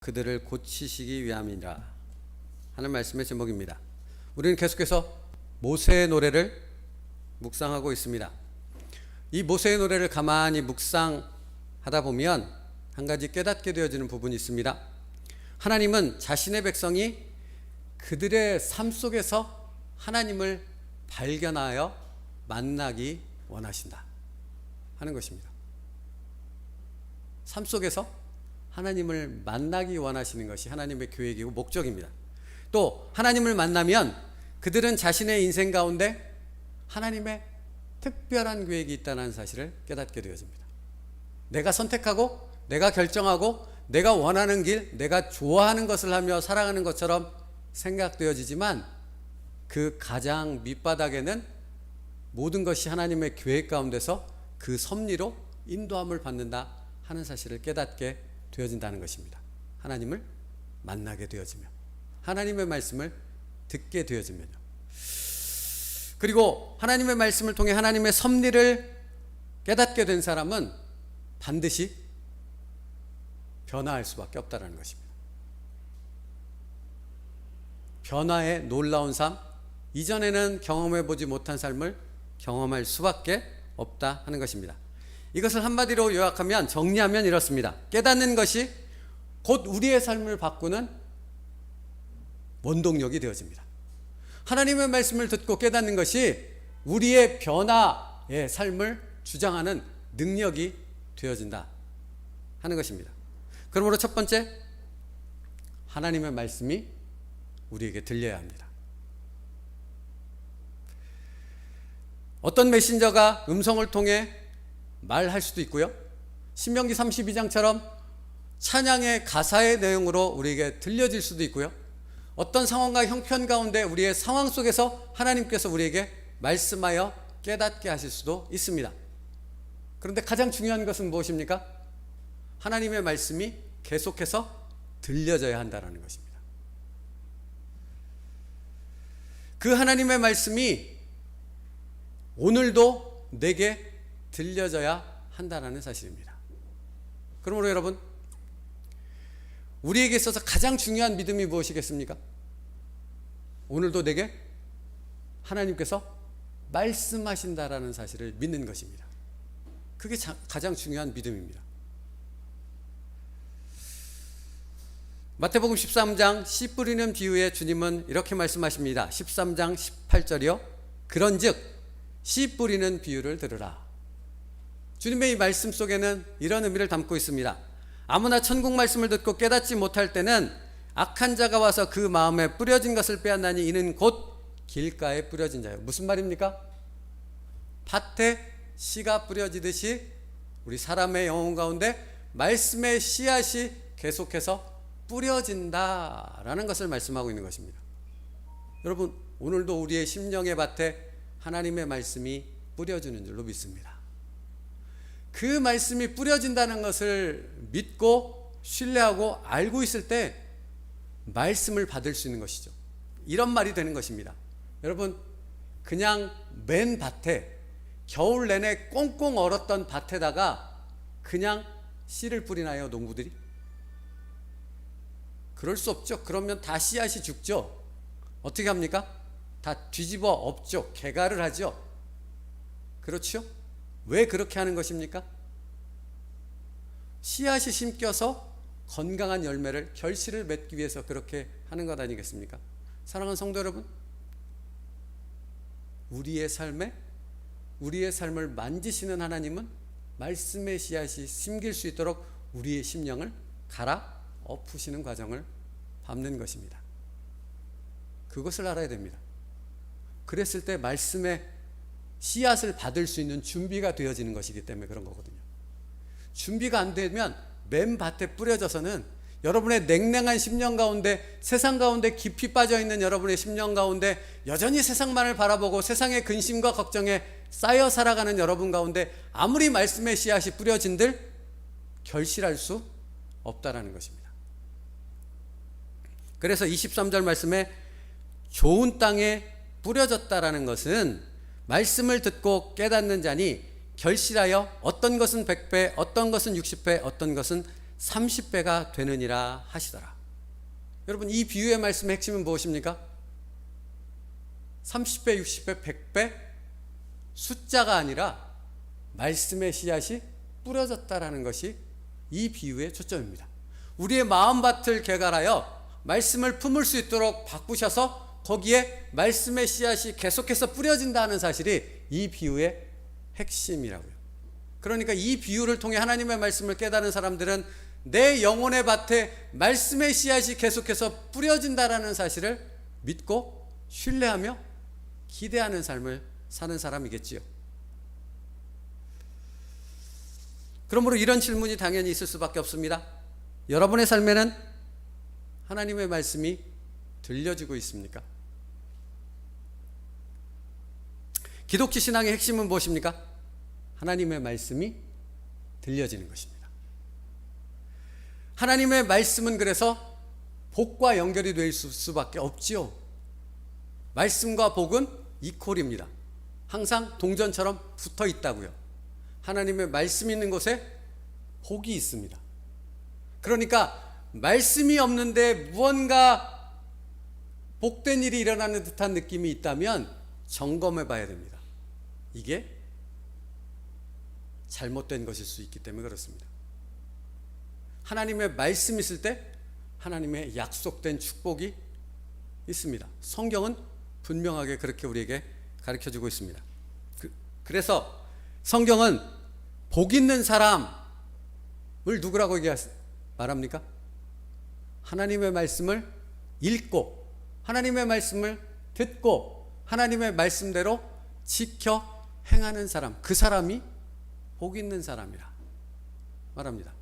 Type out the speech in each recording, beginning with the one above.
그들을 고치시기 위함이라 하는 말씀의 제목입니다. 우리는 계속해서 모세의 노래를 묵상하고 있습니다. 이 모세의 노래를 가만히 묵상하다 보면 한 가지 깨닫게 되어지는 부분이 있습니다. 하나님은 자신의 백성이 그들의 삶 속에서 하나님을 발견하여 만나기 원하신다 하는 것입니다. 삶 속에서 하나님을 만나기 원하시는 것이 하나님의 계획이고 목적입니다. 또 하나님을 만나면 그들은 자신의 인생 가운데 하나님의 특별한 계획이 있다는 사실을 깨닫게 되어집니다. 내가 선택하고 내가 결정하고 내가 원하는 길, 내가 좋아하는 것을 하며 살아가는 것처럼 생각되어지지만 그 가장 밑바닥에는 모든 것이 하나님의 계획 가운데서 그 섭리로 인도함을 받는다 하는 사실을 깨닫게 되어진다는 것입니다. 하나님을 만나게 되어지면, 하나님의 말씀을 듣게 되어지면요. 그리고 하나님의 말씀을 통해 하나님의 섭리를 깨닫게 된 사람은 반드시 변화할 수밖에 없다는 것입니다. 변화의 놀라운 삶, 이전에는 경험해 보지 못한 삶을 경험할 수밖에 없다 하는 것입니다. 이것을 한마디로 요약하면, 정리하면 이렇습니다. 깨닫는 것이 곧 우리의 삶을 바꾸는 원동력이 되어집니다. 하나님의 말씀을 듣고 깨닫는 것이 우리의 변화의 삶을 주장하는 능력이 되어진다 하는 것입니다. 그러므로 첫 번째, 하나님의 말씀이 우리에게 들려야 합니다. 어떤 메신저가 음성을 통해 말할 수도 있고요, 신명기 32장처럼 찬양의 가사의 내용으로 우리에게 들려질 수도 있고요, 어떤 상황과 형편 가운데 우리의 상황 속에서 하나님께서 우리에게 말씀하여 깨닫게 하실 수도 있습니다. 그런데 가장 중요한 것은 무엇입니까? 하나님의 말씀이 계속해서 들려져야 한다는 것입니다. 그 하나님의 말씀이 오늘도 내게 들려져야 한다는 사실입니다. 그러므로 여러분, 우리에게 있어서 가장 중요한 믿음이 무엇이겠습니까? 오늘도 내게 하나님께서 말씀하신다라는 사실을 믿는 것입니다. 그게 가장 중요한 믿음입니다. 마태복음 13장 씨 뿌리는 비유에 주님은 이렇게 말씀하십니다. 13장 18절이요. 그런즉 씨 뿌리는 비유를 들으라. 주님의 이 말씀 속에는 이런 의미를 담고 있습니다. 아무나 천국 말씀을 듣고 깨닫지 못할 때는 악한 자가 와서 그 마음에 뿌려진 것을 빼앗나니 이는 곧 길가에 뿌려진 자예요. 무슨 말입니까? 밭에 씨가 뿌려지듯이 우리 사람의 영혼 가운데 말씀의 씨앗이 계속해서 뿌려진다라는 것을 말씀하고 있는 것입니다. 여러분, 오늘도 우리의 심령의 밭에 하나님의 말씀이 뿌려지는 줄로 믿습니다. 그 말씀이 뿌려진다는 것을 믿고 신뢰하고 알고 있을 때 말씀을 받을 수 있는 것이죠. 이런 말이 되는 것입니다. 여러분, 그냥 맨 밭에, 겨울 내내 꽁꽁 얼었던 밭에다가 그냥 씨를 뿌리나요, 농부들이? 그럴 수 없죠. 그러면 다 씨앗이 죽죠. 어떻게 합니까? 다 뒤집어 엎죠. 개가를 하죠. 그렇죠? 왜 그렇게 하는 것입니까? 씨앗이 심겨서 건강한 열매를, 결실을 맺기 위해서 그렇게 하는 것 아니겠습니까? 사랑하는 성도 여러분, 우리의 삶을 만지시는 하나님은 말씀의 씨앗이 심길 수 있도록 우리의 심령을 갈아 엎으시는 과정을 밟는 것입니다. 그것을 알아야 됩니다. 그랬을 때 말씀의 씨앗을 받을 수 있는 준비가 되어지는 것이기 때문에 그런 거거든요. 준비가 안 되면 맨 밭에 뿌려져서는 여러분의 냉랭한 심령 가운데, 세상 가운데 깊이 빠져있는 여러분의 심령 가운데 여전히 세상만을 바라보고 세상의 근심과 걱정에 쌓여 살아가는 여러분 가운데 아무리 말씀의 씨앗이 뿌려진들 결실할 수 없다라는 것입니다. 그래서 23절 말씀에 좋은 땅에 뿌려졌다라는 것은 말씀을 듣고 깨닫는 자니 결실하여 어떤 것은 100배, 어떤 것은 60배, 어떤 것은 30배가 되느니라 하시더라. 여러분, 이 비유의 말씀의 핵심은 무엇입니까? 30배, 60배, 100배 숫자가 아니라 말씀의 씨앗이 뿌려졌다라는 것이 이 비유의 초점입니다. 우리의 마음밭을 개갈하여 말씀을 품을 수 있도록 바꾸셔서 거기에 말씀의 씨앗이 계속해서 뿌려진다는 사실이 이 비유의 핵심이라고요. 그러니까 이 비유를 통해 하나님의 말씀을 깨달은 사람들은 내 영혼의 밭에 말씀의 씨앗이 계속해서 뿌려진다라는 사실을 믿고 신뢰하며 기대하는 삶을 사는 사람이겠지요. 그러므로 이런 질문이 당연히 있을 수밖에 없습니다. 여러분의 삶에는 하나님의 말씀이 들려지고 있습니까? 기독교 신앙의 핵심은 무엇입니까? 하나님의 말씀이 들려지는 것입니다. 하나님의 말씀은 그래서 복과 연결이 될 수밖에 없지요. 말씀과 복은 이퀄입니다. 항상 동전처럼 붙어 있다고요. 하나님의 말씀이 있는 곳에 복이 있습니다. 그러니까 말씀이 없는데 무언가 복된 일이 일어나는 듯한 느낌이 있다면 점검해 봐야 됩니다. 이게 잘못된 것일 수 있기 때문에 그렇습니다. 하나님의 말씀이 있을 때 하나님의 약속된 축복이 있습니다. 성경은 분명하게 그렇게 우리에게 가르쳐주고 있습니다. 그래서 성경은 복 있는 사람을 누구라고 말합니까? 하나님의 말씀을 읽고 하나님의 말씀을 듣고 하나님의 말씀대로 지켜 행하는 사람, 그 사람이 복 있는 사람이라 말합니다.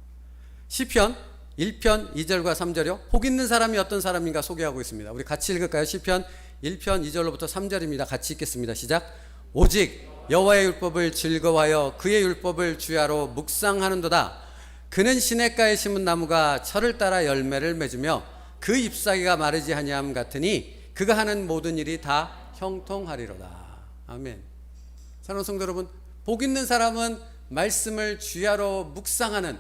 시편 1편 2절과 3절이요. 복 있는 사람이 어떤 사람인가 소개하고 있습니다. 우리 같이 읽을까요? 시편 1편 2절로부터 3절입니다. 같이 읽겠습니다. 시작. 오직 여호와의 율법을 즐거워하여 그의 율법을 주야로 묵상하는도다. 그는 시냇가에 심은 나무가 철을 따라 열매를 맺으며 그 잎사귀가 마르지 아니함 같으니 그가 하는 모든 일이 다 형통하리로다. 아멘. 사랑하는 성도 여러분, 복 있는 사람은 말씀을 주야로 묵상하는,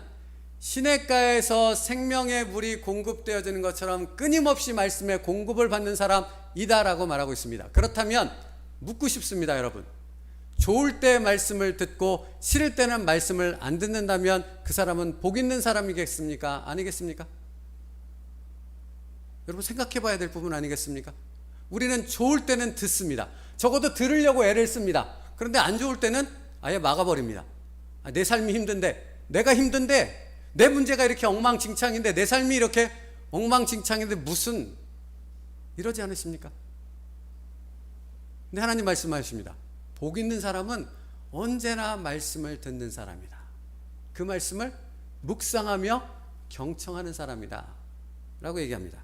시냇가에서 생명의 물이 공급되어지는 것처럼 끊임없이 말씀의 공급을 받는 사람이다라고 말하고 있습니다. 그렇다면 묻고 싶습니다, 여러분. 좋을 때 말씀을 듣고 싫을 때는 말씀을 안 듣는다면 그 사람은 복 있는 사람이겠습니까? 아니겠습니까? 여러분, 생각해 봐야 될 부분 아니겠습니까? 우리는 좋을 때는 듣습니다. 적어도 들으려고 애를 씁니다. 그런데 안 좋을 때는 아예 막아버립니다. 내 삶이 힘든데, 내가 힘든데, 내 문제가 이렇게 엉망진창인데, 내 삶이 이렇게 엉망진창인데 무슨, 이러지 않으십니까? 근데 하나님 말씀하십니다. 복 있는 사람은 언제나 말씀을 듣는 사람이다. 그 말씀을 묵상하며 경청하는 사람이다 라고 얘기합니다.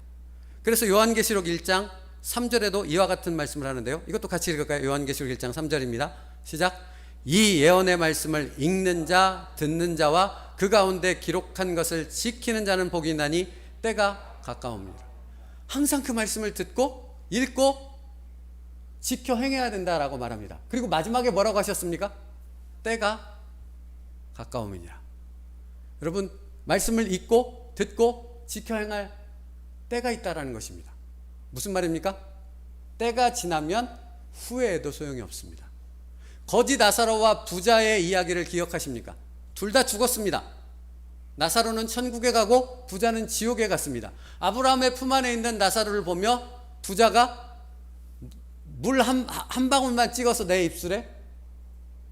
그래서 요한계시록 1장 3절에도 이와 같은 말씀을 하는데요. 이것도 같이 읽을까요? 요한계시록 1장 3절입니다. 시작. 이 예언의 말씀을 읽는 자, 듣는 자와 그 가운데 기록한 것을 지키는 자는 복이 있나니 때가 가까웁니다. 항상 그 말씀을 듣고 읽고 지켜 행해야 된다라고 말합니다. 그리고 마지막에 뭐라고 하셨습니까? 때가 가까움이니라. 여러분, 말씀을 읽고 듣고 지켜 행할 때가 있다라는 것입니다. 무슨 말입니까? 때가 지나면 후회해도 소용이 없습니다. 거지 나사로와 부자의 이야기를 기억하십니까? 둘 다 죽었습니다. 나사로는 천국에 가고 부자는 지옥에 갔습니다. 아브라함의 품 안에 있는 나사로를 보며 부자가 물 한 방울만 찍어서 내 입술에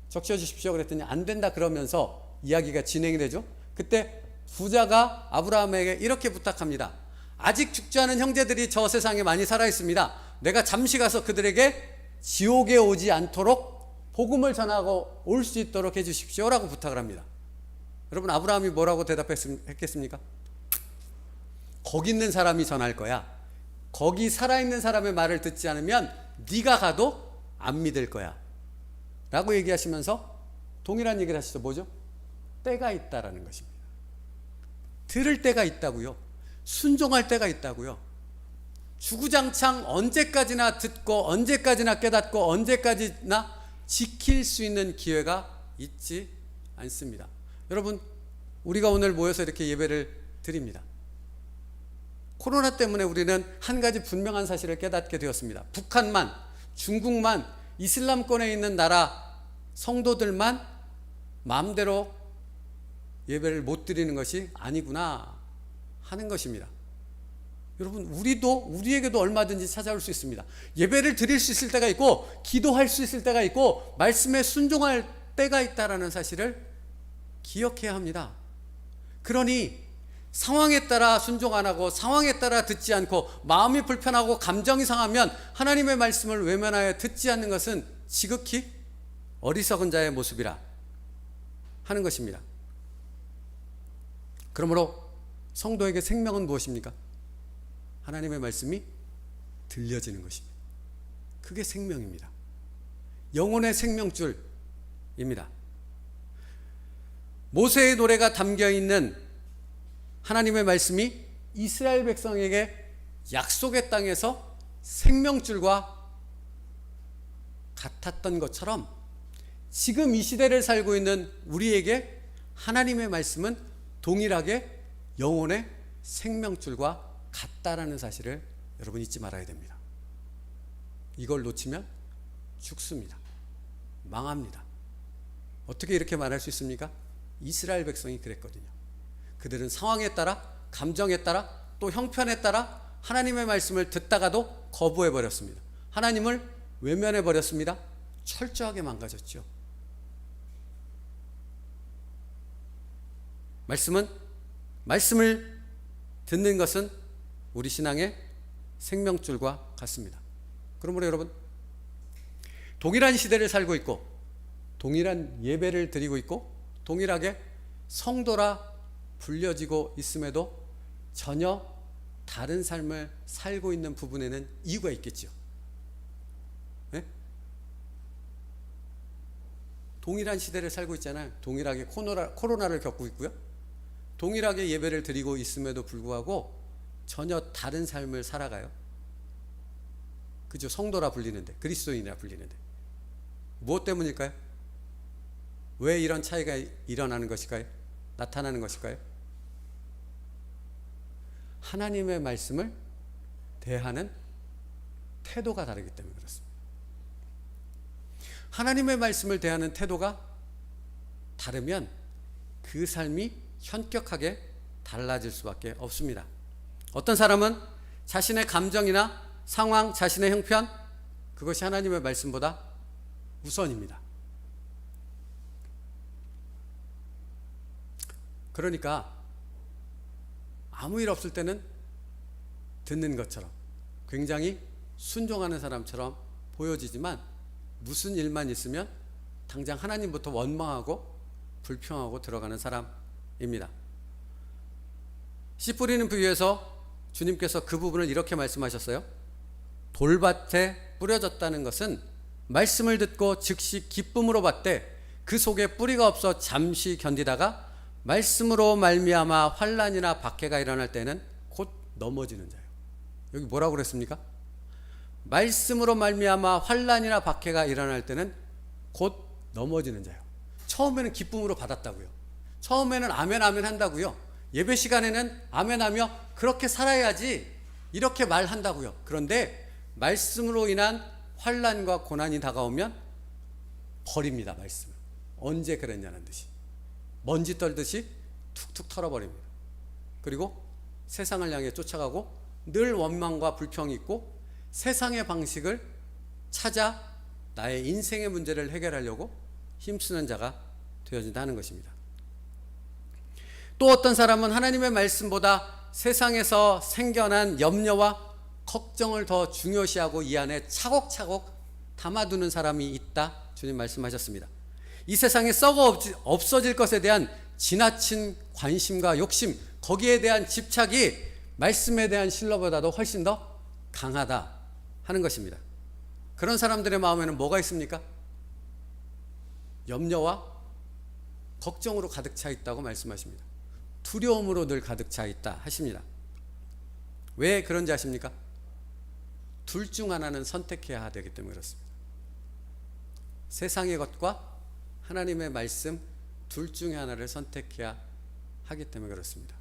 적셔 주십시오 그랬더니 안 된다 그러면서 이야기가 진행이 되죠. 그때 부자가 아브라함에게 이렇게 부탁합니다. 아직 죽지 않은 형제들이 저 세상에 많이 살아 있습니다. 내가 잠시 가서 그들에게 지옥에 오지 않도록 복음을 전하고 올 수 있도록 해 주십시오라고 부탁을 합니다. 여러분, 아브라함이 뭐라고 대답했겠습니까? 거기 있는 사람이 전할 거야. 거기 살아있는 사람의 말을 듣지 않으면 네가 가도 안 믿을 거야 라고 얘기하시면서 동일한 얘기를 하시죠. 뭐죠? 때가 있다라는 것입니다. 들을 때가 있다고요. 순종할 때가 있다고요. 주구장창 언제까지나 듣고 언제까지나 깨닫고 언제까지나 지킬 수 있는 기회가 있지 않습니다. 여러분, 우리가 오늘 모여서 이렇게 예배를 드립니다. 코로나 때문에 우리는 한 가지 분명한 사실을 깨닫게 되었습니다. 북한만, 중국만, 이슬람권에 있는 나라 성도들만 마음대로 예배를 못 드리는 것이 아니구나 하는 것입니다. 여러분, 우리에게도 얼마든지 찾아올 수 있습니다. 예배를 드릴 수 있을 때가 있고, 기도할 수 있을 때가 있고, 말씀에 순종할 때가 있다라는 사실을 기억해야 합니다. 그러니 상황에 따라 순종 안 하고 상황에 따라 듣지 않고 마음이 불편하고 감정이 상하면 하나님의 말씀을 외면하여 듣지 않는 것은 지극히 어리석은 자의 모습이라 하는 것입니다. 그러므로 성도에게 생명은 무엇입니까? 하나님의 말씀이 들려지는 것입니다. 그게 생명입니다. 영혼의 생명줄입니다. 모세의 노래가 담겨있는 하나님의 말씀이 이스라엘 백성에게 약속의 땅에서 생명줄과 같았던 것처럼 지금 이 시대를 살고 있는 우리에게 하나님의 말씀은 동일하게 영혼의 생명줄과 같다라는 사실을 여러분 잊지 말아야 됩니다. 이걸 놓치면 죽습니다. 망합니다. 어떻게 이렇게 말할 수 있습니까? 이스라엘 백성이 그랬거든요. 그들은 상황에 따라, 감정에 따라, 또 형편에 따라 하나님의 말씀을 듣다가도 거부해 버렸습니다. 하나님을 외면해 버렸습니다. 철저하게 망가졌죠. 말씀을 듣는 것은 우리 신앙의 생명줄과 같습니다. 그러므로 여러분, 동일한 시대를 살고 있고 동일한 예배를 드리고 있고 동일하게 성도라 불려지고 있음에도 전혀 다른 삶을 살고 있는 부분에는 이유가 있겠죠. 네? 동일한 시대를 살고 있잖아요. 동일하게 코로나를 겪고 있고요. 동일하게 예배를 드리고 있음에도 불구하고 전혀 다른 삶을 살아가요. 그죠? 성도라 불리는데, 그리스도인이라 불리는데. 무엇 때문일까요? 왜 이런 차이가 일어나는 것일까요? 나타나는 것일까요? 하나님의 말씀을 대하는 태도가 다르기 때문에 그렇습니다. 하나님의 말씀을 대하는 태도가 다르면 그 삶이 현격하게 달라질 수밖에 없습니다. 어떤 사람은 자신의 감정이나 상황, 자신의 형편, 그것이 하나님의 말씀보다 우선입니다. 그러니까 아무 일 없을 때는 듣는 것처럼 굉장히 순종하는 사람처럼 보여지지만 무슨 일만 있으면 당장 하나님부터 원망하고 불평하고 들어가는 사람입니다. 씨 뿌리는 비유에서 주님께서 그 부분을 이렇게 말씀하셨어요. 돌밭에 뿌려졌다는 것은 말씀을 듣고 즉시 기쁨으로 받되 그 속에 뿌리가 없어 잠시 견디다가 말씀으로 말미암아 환난이나 박해가 일어날 때는 곧 넘어지는 자요. 여기 뭐라고 그랬습니까? 말씀으로 말미암아 환난이나 박해가 일어날 때는 곧 넘어지는 자요. 처음에는 기쁨으로 받았다고요. 처음에는 아멘 아멘 한다고요. 예배 시간에는 아멘하며 그렇게 살아야지 이렇게 말한다고요. 그런데 말씀으로 인한 환난과 고난이 다가오면 버립니다. 말씀을. 언제 그랬냐는 듯이 먼지 떨듯이 툭툭 털어버립니다. 그리고 세상을 향해 쫓아가고 늘 원망과 불평이 있고 세상의 방식을 찾아 나의 인생의 문제를 해결하려고 힘쓰는 자가 되어진다는 것입니다. 또 어떤 사람은 하나님의 말씀보다 세상에서 생겨난 염려와 걱정을 더 중요시하고 이 안에 차곡차곡 담아두는 사람이 있다. 주님 말씀하셨습니다. 이 세상에 썩어 없어질 것에 대한 지나친 관심과 욕심, 거기에 대한 집착이 말씀에 대한 신뢰보다도 훨씬 더 강하다 하는 것입니다. 그런 사람들의 마음에는 뭐가 있습니까? 염려와 걱정으로 가득 차 있다고 말씀하십니다. 두려움으로 늘 가득 차 있다 하십니다. 왜 그런지 아십니까? 둘 중 하나는 선택해야 되기 때문에 그렇습니다. 세상의 것과 하나님의 말씀 둘 중에 하나를 선택해야 하기 때문에 그렇습니다.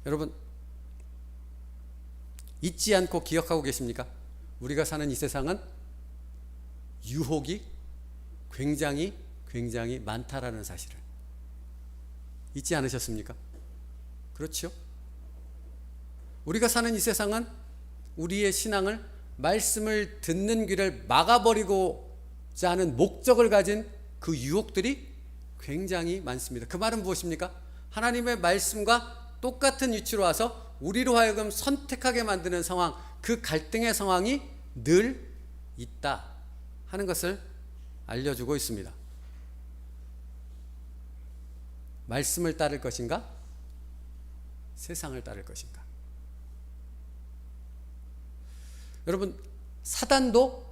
여러분, 잊지 않고 기억하고 계십니까? 우리가 사는 이 세상은 유혹이 굉장히 많다라는 사실을 잊지 않으셨습니까? 그렇죠? 우리가 사는 이 세상은 우리의 신앙을, 말씀을 듣는 귀를 막아버리고자 하는 목적을 가진 그 유혹들이 굉장히 많습니다. 그 말은 무엇입니까? 하나님의 말씀과 똑같은 위치로 와서 우리로 하여금 선택하게 만드는 상황, 그 갈등의 상황이 늘 있다 하는 것을 알려주고 있습니다. 말씀을 따를 것인가? 세상을 따를 것인가? 여러분, 사단도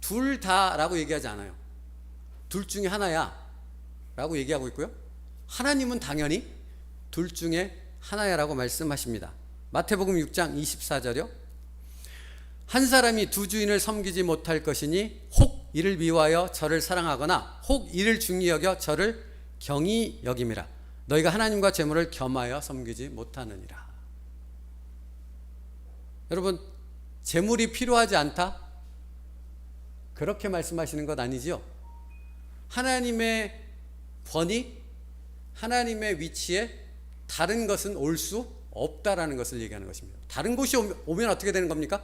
둘 다라고 얘기하지 않아요. 둘 중에 하나야 라고 얘기하고 있고요. 하나님은 당연히 둘 중에 하나야라고 말씀하십니다. 마태복음 6장 24절이요. 한 사람이 두 주인을 섬기지 못할 것이니 혹 이를 미워하여 저를 사랑하거나 혹 이를 중히 여겨 저를 경히 여김이라. 너희가 하나님과 재물을 겸하여 섬기지 못하느니라. 여러분, 재물이 필요하지 않다? 그렇게 말씀하시는 것 아니지요? 하나님의 권위, 하나님의 위치에 다른 것은 올 수 없다라는 것을 얘기하는 것입니다. 다른 곳이 오면 어떻게 되는 겁니까?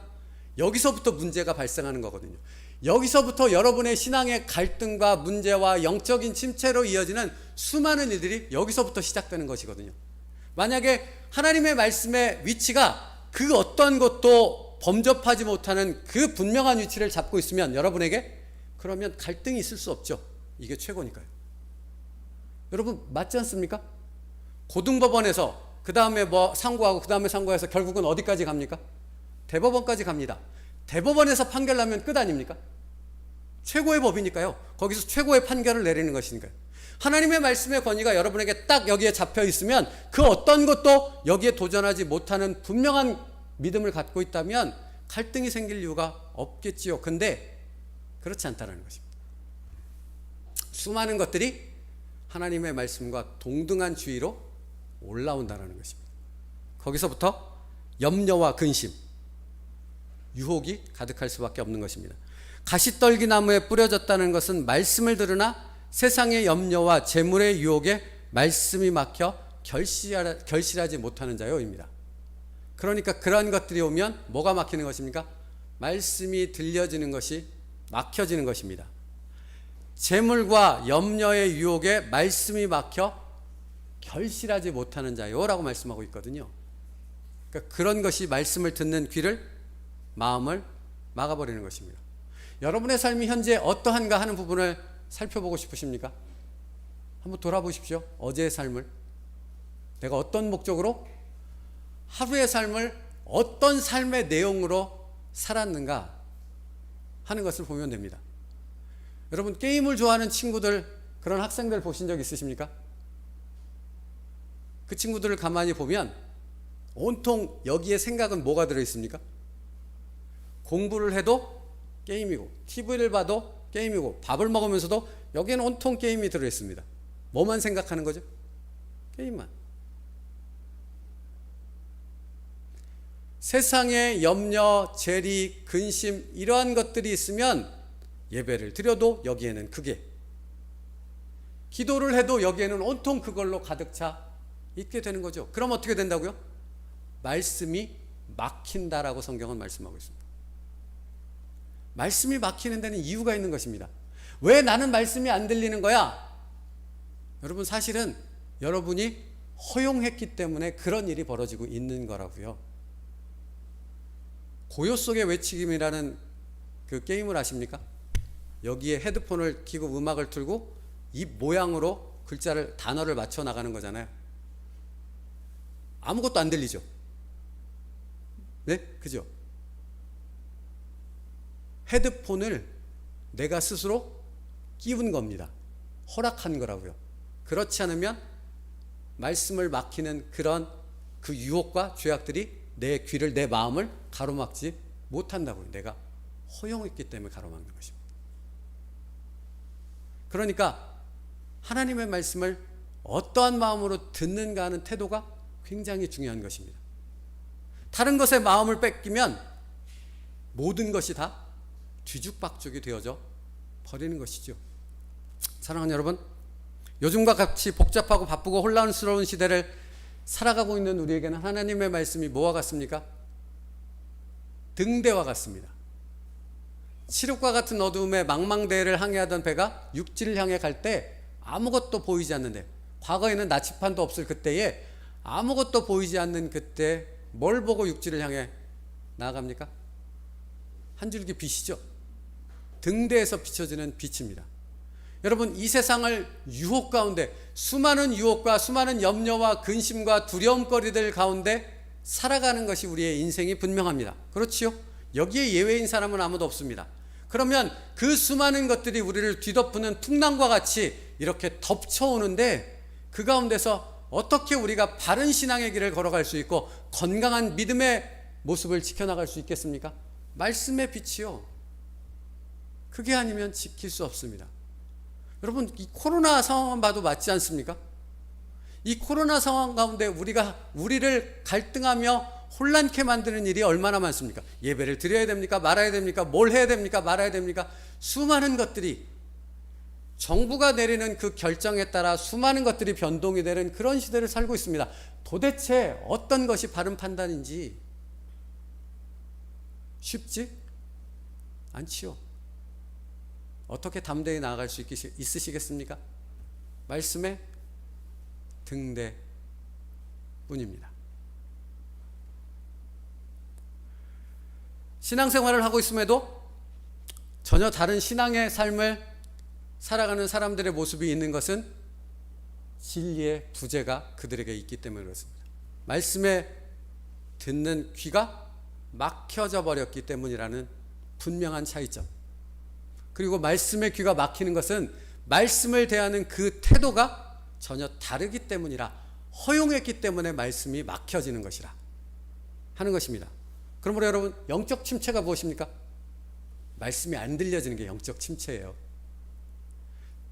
여기서부터 문제가 발생하는 거거든요. 여기서부터 여러분의 신앙의 갈등과 문제와 영적인 침체로 이어지는 수많은 일들이 여기서부터 시작되는 것이거든요. 만약에 하나님의 말씀의 위치가 그 어떤 것도 범접하지 못하는 그 분명한 위치를 잡고 있으면 여러분에게, 그러면 갈등이 있을 수 없죠. 이게 최고니까요. 여러분, 맞지 않습니까? 고등법원에서 그 다음에 상고하고 그 다음에 상고해서 결국은 어디까지 갑니까? 대법원까지 갑니다. 대법원에서 판결 나면 끝 아닙니까? 최고의 법이니까요. 거기서 최고의 판결을 내리는 것이니까요. 하나님의 말씀의 권위가 여러분에게 딱 여기에 잡혀 있으면 그 어떤 것도 여기에 도전하지 못하는 분명한 믿음을 갖고 있다면 갈등이 생길 이유가 없겠지요. 근데 그렇지 않다는 것입니다. 수많은 것들이 하나님의 말씀과 동등한 주의로 올라온다는 것입니다. 거기서부터 염려와 근심, 유혹이 가득할 수밖에 없는 것입니다. 가시떨기 나무에 뿌려졌다는 것은 말씀을 들으나 세상의 염려와 재물의 유혹에 말씀이 막혀 결실하지 못하는 자요입니다. 그러니까 그러한 것들이 오면 뭐가 막히는 것입니까? 말씀이 들려지는 것이 막혀지는 것입니다. 재물과 염려의 유혹에 말씀이 막혀 결실하지 못하는 자요라고 말씀하고 있거든요. 그러니까 그런 것이 말씀을 듣는 귀를, 마음을 막아버리는 것입니다. 여러분의 삶이 현재 어떠한가 하는 부분을 살펴보고 싶으십니까? 한번 돌아보십시오. 어제의 삶을. 내가 어떤 목적으로, 하루의 삶을 어떤 삶의 내용으로 살았는가 하는 것을 보면 됩니다. 여러분, 게임을 좋아하는 친구들, 그런 학생들 보신 적 있으십니까? 그 친구들을 가만히 보면 온통 여기에 생각은 뭐가 들어있습니까? 공부를 해도 게임이고, TV를 봐도 게임이고, 밥을 먹으면서도 여기에는 온통 게임이 들어있습니다. 뭐만 생각하는 거죠? 게임만. 세상에 염려, 재리, 근심, 이러한 것들이 있으면 예배를 드려도 여기에는 그게, 기도를 해도 여기에는 온통 그걸로 가득 차 있게 되는 거죠. 그럼 어떻게 된다고요? 말씀이 막힌다라고 성경은 말씀하고 있습니다. 말씀이 막히는 데는 이유가 있는 것입니다. 왜 나는 말씀이 안 들리는 거야? 여러분, 사실은 여러분이 허용했기 때문에 그런 일이 벌어지고 있는 거라고요. 고요 속의 외치김이라는 그 게임을 아십니까? 여기에 헤드폰을 끼고 음악을 틀고 입 모양으로 글자를, 단어를 맞춰 나가는 거잖아요. 아무것도 안 들리죠? 네? 그죠? 헤드폰을 내가 스스로 끼운 겁니다. 허락한 거라고요. 그렇지 않으면 말씀을 막히는 그런 그 유혹과 죄악들이 내 귀를, 내 마음을 가로막지 못한다고요. 내가 허용했기 때문에 가로막는 것입니다. 그러니까 하나님의 말씀을 어떠한 마음으로 듣는가 하는 태도가 굉장히 중요한 것입니다. 다른 것에 마음을 뺏기면 모든 것이 다 뒤죽박죽이 되어져 버리는 것이죠. 사랑하는 여러분, 요즘과 같이 복잡하고 바쁘고 혼란스러운 시대를 살아가고 있는 우리에게는 하나님의 말씀이 뭐와 같습니까? 등대와 같습니다. 칠흑과 같은 어두움에 망망대해를 항해하던 배가 육지를 향해 갈 때 아무것도 보이지 않는데, 과거에는 나치판도 없을 그때에 아무것도 보이지 않는 그때 뭘 보고 육지를 향해 나아갑니까? 한 줄기 빛이죠. 등대에서 비춰지는 빛입니다. 여러분, 이 세상을 유혹 가운데, 수많은 유혹과 수많은 염려와 근심과 두려움거리들 가운데 살아가는 것이 우리의 인생이 분명합니다. 그렇지요? 여기에 예외인 사람은 아무도 없습니다. 그러면 그 수많은 것들이 우리를 뒤덮는 풍랑과 같이 이렇게 덮쳐오는데, 그 가운데서 어떻게 우리가 바른 신앙의 길을 걸어갈 수 있고 건강한 믿음의 모습을 지켜나갈 수 있겠습니까? 말씀의 빛이요. 그게 아니면 지킬 수 없습니다. 여러분, 이 코로나 상황만 봐도 맞지 않습니까? 이 코로나 상황 가운데 우리를 갈등하며 혼란케 만드는 일이 얼마나 많습니까? 예배를 드려야 됩니까? 말아야 됩니까? 뭘 해야 됩니까? 말아야 됩니까? 수많은 것들이, 정부가 내리는 그 결정에 따라 수많은 것들이 변동이 되는 그런 시대를 살고 있습니다. 도대체 어떤 것이 바른 판단인지 쉽지 않지요. 어떻게 담대히 나아갈 수 있으시겠습니까? 말씀의 등대뿐입니다. 신앙생활을 하고 있음에도 전혀 다른 신앙의 삶을 살아가는 사람들의 모습이 있는 것은 진리의 부재가 그들에게 있기 때문에 그렇습니다. 말씀에 듣는 귀가 막혀져 버렸기 때문이라는 분명한 차이점. 그리고 말씀의 귀가 막히는 것은 말씀을 대하는 그 태도가 전혀 다르기 때문이라, 허용했기 때문에 말씀이 막혀지는 것이라 하는 것입니다. 그러므로 여러분, 영적 침체가 무엇입니까? 말씀이 안 들려지는 게 영적 침체예요.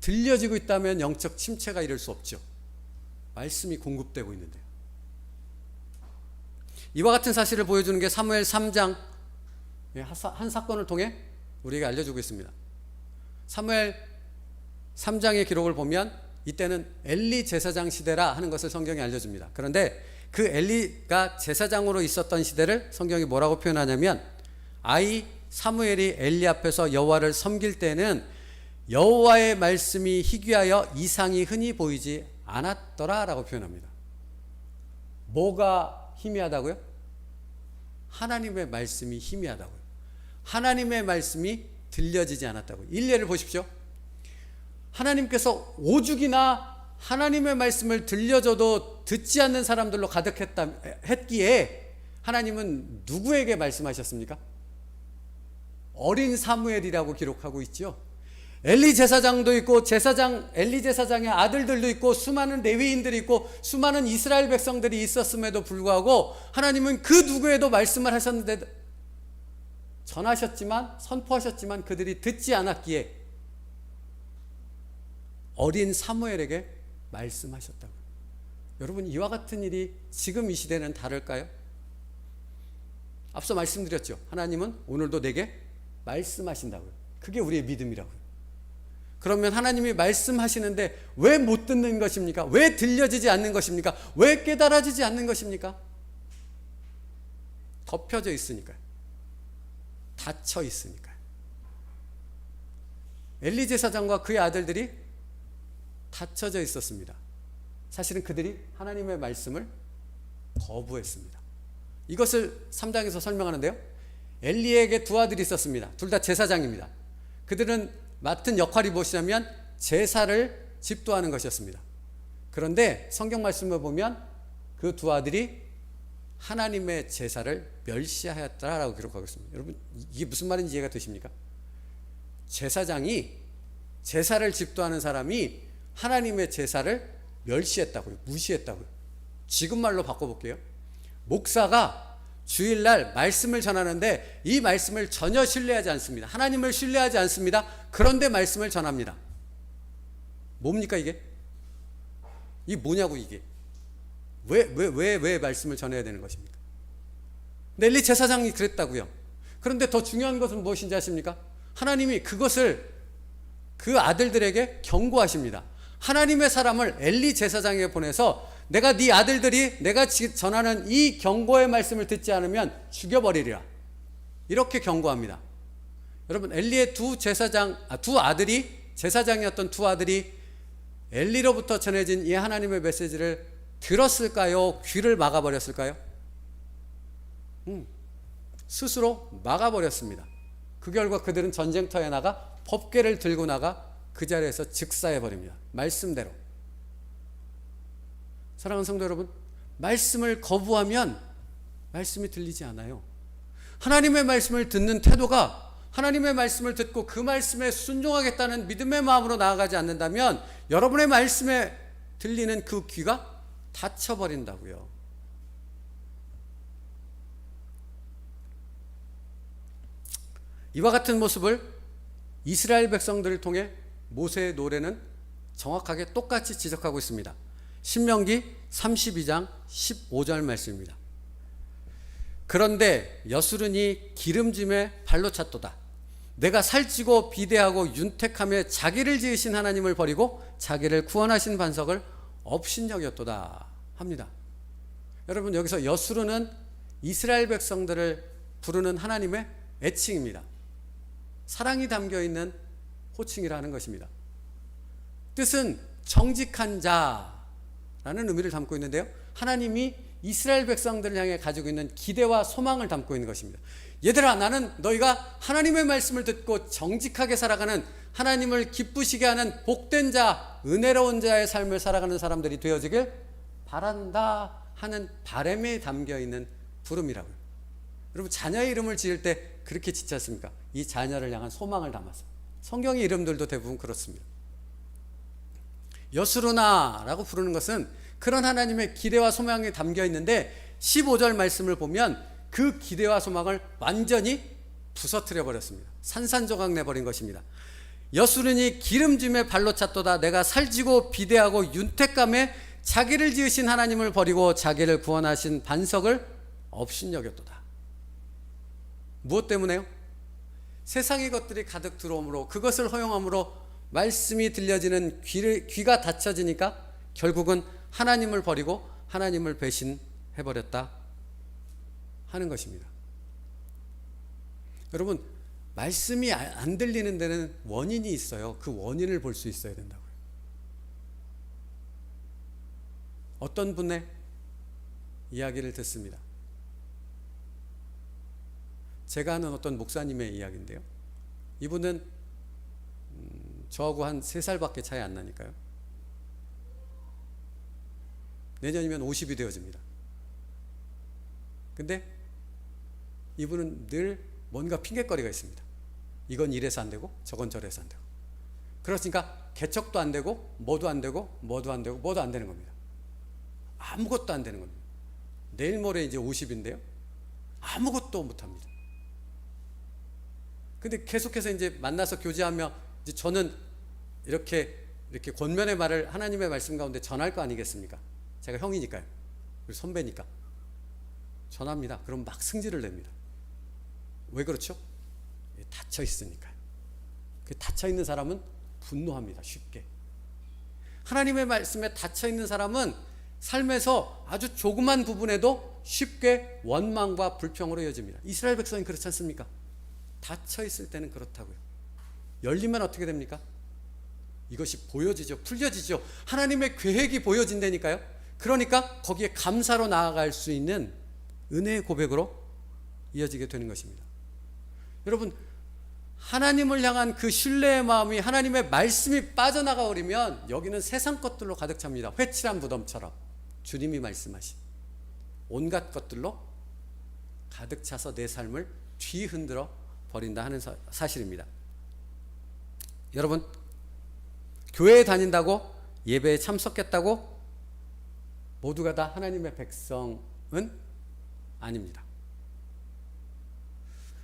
들려지고 있다면 영적 침체가 이럴 수 없죠. 말씀이 공급되고 있는데요. 이와 같은 사실을 보여주는 게 사무엘 3장 한 사건을 통해 우리에게 알려주고 있습니다. 사무엘 3장의 기록을 보면 이때는 엘리 제사장 시대라 하는 것을 성경이 알려줍니다. 그런데 그 엘리가 제사장으로 있었던 시대를 성경이 뭐라고 표현하냐면, 아이 사무엘이 엘리 앞에서 여호와를 섬길 때는 여호와의 말씀이 희귀하여 이상이 흔히 보이지 않았더라 라고 표현합니다. 뭐가 희미하다고요? 하나님의 말씀이 희미하다고요. 하나님의 말씀이 들려지지 않았다고요. 일례를 보십시오. 하나님께서 오죽이나 하나님의 말씀을 들려줘도 듣지 않는 사람들로 가득했기에 하나님은 누구에게 말씀하셨습니까? 어린 사무엘이라고 기록하고 있죠. 엘리 제사장도 있고 엘리 제사장의 아들들도 있고 수많은 레위인들이 있고 수많은 이스라엘 백성들이 있었음에도 불구하고 하나님은 그 누구에도 말씀을 하셨는데, 전하셨지만, 선포하셨지만 그들이 듣지 않았기에 어린 사무엘에게 말씀하셨다고요. 여러분, 이와 같은 일이 지금 이 시대는 다를까요? 앞서 말씀드렸죠. 하나님은 오늘도 내게 말씀하신다고요. 그게 우리의 믿음이라고요. 그러면 하나님이 말씀하시는데 왜 못 듣는 것입니까? 왜 들려지지 않는 것입니까? 왜 깨달아지지 않는 것입니까? 덮여져 있으니까요. 닫혀 있으니까요. 엘리 제사장과 그의 아들들이 닫혀져 있었습니다. 사실은 그들이 하나님의 말씀을 거부했습니다. 이것을 3장에서 설명하는데요. 엘리에게 두 아들이 있었습니다. 둘 다 제사장입니다. 그들은 맡은 역할이 무엇이냐면 제사를 집도하는 것이었습니다. 그런데 성경 말씀을 보면 그 두 아들이 하나님의 제사를 멸시하였다라고 기록하고 있습니다. 여러분, 이게 무슨 말인지 이해가 되십니까? 제사장이, 제사를 집도하는 사람이 하나님의 제사를 멸시했다고요. 무시했다고요. 지금 말로 바꿔볼게요. 목사가 주일날 말씀을 전하는데 이 말씀을 전혀 신뢰하지 않습니다. 하나님을 신뢰하지 않습니다. 그런데 말씀을 전합니다. 뭡니까 이게? 이게 뭐냐고 이게? 왜 말씀을 전해야 되는 것입니까? 근데 엘리 제사장이 그랬다고요. 그런데 더 중요한 것은 무엇인지 아십니까? 하나님이 그것을 그 아들들에게 경고하십니다. 하나님의 사람을 엘리 제사장에게 보내서 내가 네 아들들이 내가 전하는 이 경고의 말씀을 듣지 않으면 죽여버리리라. 이렇게 경고합니다. 여러분, 엘리의 두 아들이, 제사장이었던 두 아들이 엘리로부터 전해진 이 하나님의 메시지를 들었을까요? 귀를 막아버렸을까요? 스스로 막아버렸습니다. 그 결과 그들은 전쟁터에 나가 법궤를 들고 나가 그 자리에서 즉사해버립니다. 말씀대로. 사랑하는 성도 여러분, 말씀을 거부하면 말씀이 들리지 않아요. 하나님의 말씀을 듣는 태도가 하나님의 말씀을 듣고 그 말씀에 순종하겠다는 믿음의 마음으로 나아가지 않는다면 여러분의 말씀에 들리는 그 귀가 닫혀버린다고요. 이와 같은 모습을 이스라엘 백성들을 통해 모세의 노래는 정확하게 똑같이 지적하고 있습니다. 신명기 32장 15절 말씀입니다. 그런데 여수른이 기름짐에 발로 찼도다. 내가 살찌고 비대하고 윤택하며 자기를 지으신 하나님을 버리고 자기를 구원하신 반석을 업신여겼도다 합니다. 여러분, 여기서 여수르는 이스라엘 백성들을 부르는 하나님의 애칭입니다. 사랑이 담겨있는 호칭이라는 것입니다. 뜻은 정직한 자라는 의미를 담고 있는데요, 하나님이 이스라엘 백성들을 향해 가지고 있는 기대와 소망을 담고 있는 것입니다. 얘들아, 나는 너희가 하나님의 말씀을 듣고 정직하게 살아가는, 하나님을 기쁘시게 하는 복된 자, 은혜로운 자의 삶을 살아가는 사람들이 되어지길 바란다 하는 바람에 담겨있는 부름이라고요. 여러분, 자녀의 이름을 지을 때 그렇게 짓지 않습니까? 이 자녀를 향한 소망을 담아서. 성경의 이름들도 대부분 그렇습니다. 여수르나라고 부르는 것은 그런 하나님의 기대와 소망이 담겨 있는데 15절 말씀을 보면 그 기대와 소망을 완전히 부서뜨려 버렸습니다. 산산조각 내버린 것입니다. 여수르니 기름짐에 발로 찼도다. 내가 살찌고 비대하고 윤택감에 자기를 지으신 하나님을 버리고 자기를 구원하신 반석을 업신여겼도다. 무엇 때문에요? 세상의 것들이 가득 들어오므로, 그것을 허용함으로 말씀이 들려지는 귀가 닫혀지니까 결국은 하나님을 버리고 하나님을 배신해버렸다 하는 것입니다. 여러분, 말씀이 안 들리는 데는 원인이 있어요. 그 원인을 볼 수 있어야 된다고요. 어떤 분의 이야기를 듣습니다. 제가 아는 어떤 목사님의 이야기인데요, 이분은 저하고 한 3살밖에 차이 안 나니까요, 내년이면 50이 되어집니다. 근데 이분은 늘 뭔가 핑계거리가 있습니다. 이건 이래서 안 되고 저건 저래서 안 되고. 그러니까 개척도 안 되고 뭐도 안 되고 뭐도 안 되고 뭐도 안 되는 겁니다. 아무것도 안 되는 겁니다. 내일 모레 이제 50인데요 아무것도 못합니다. 근데 계속해서 이제 만나서 교제하며 이제 저는 이렇게 권면의 말을 하나님의 말씀 가운데 전할 거 아니겠습니까? 제가 형이니까요. 그리고 선배니까 전합니다. 그럼 막 승질을 냅니다. 왜 그렇죠? 닫혀 있으니까요. 그 닫혀 있는 사람은 분노합니다. 쉽게. 하나님의 말씀에 닫혀 있는 사람은 삶에서 아주 조그만 부분에도 쉽게 원망과 불평으로 이어집니다. 이스라엘 백성이 그렇지 않습니까? 닫혀 있을 때는 그렇다고요. 열리면 어떻게 됩니까? 이것이 보여지죠. 풀려지죠. 하나님의 계획이 보여진다니까요. 그러니까 거기에 감사로 나아갈 수 있는 은혜의 고백으로 이어지게 되는 것입니다. 여러분, 하나님을 향한 그 신뢰의 마음이, 하나님의 말씀이 빠져나가 버리면 여기는 세상 것들로 가득 찹니다. 회칠한 무덤처럼 주님이 말씀하신 온갖 것들로 가득 차서 내 삶을 뒤흔들어 버린다 하는 사실입니다. 여러분, 교회에 다닌다고, 예배에 참석했다고 모두가 다 하나님의 백성은 아닙니다.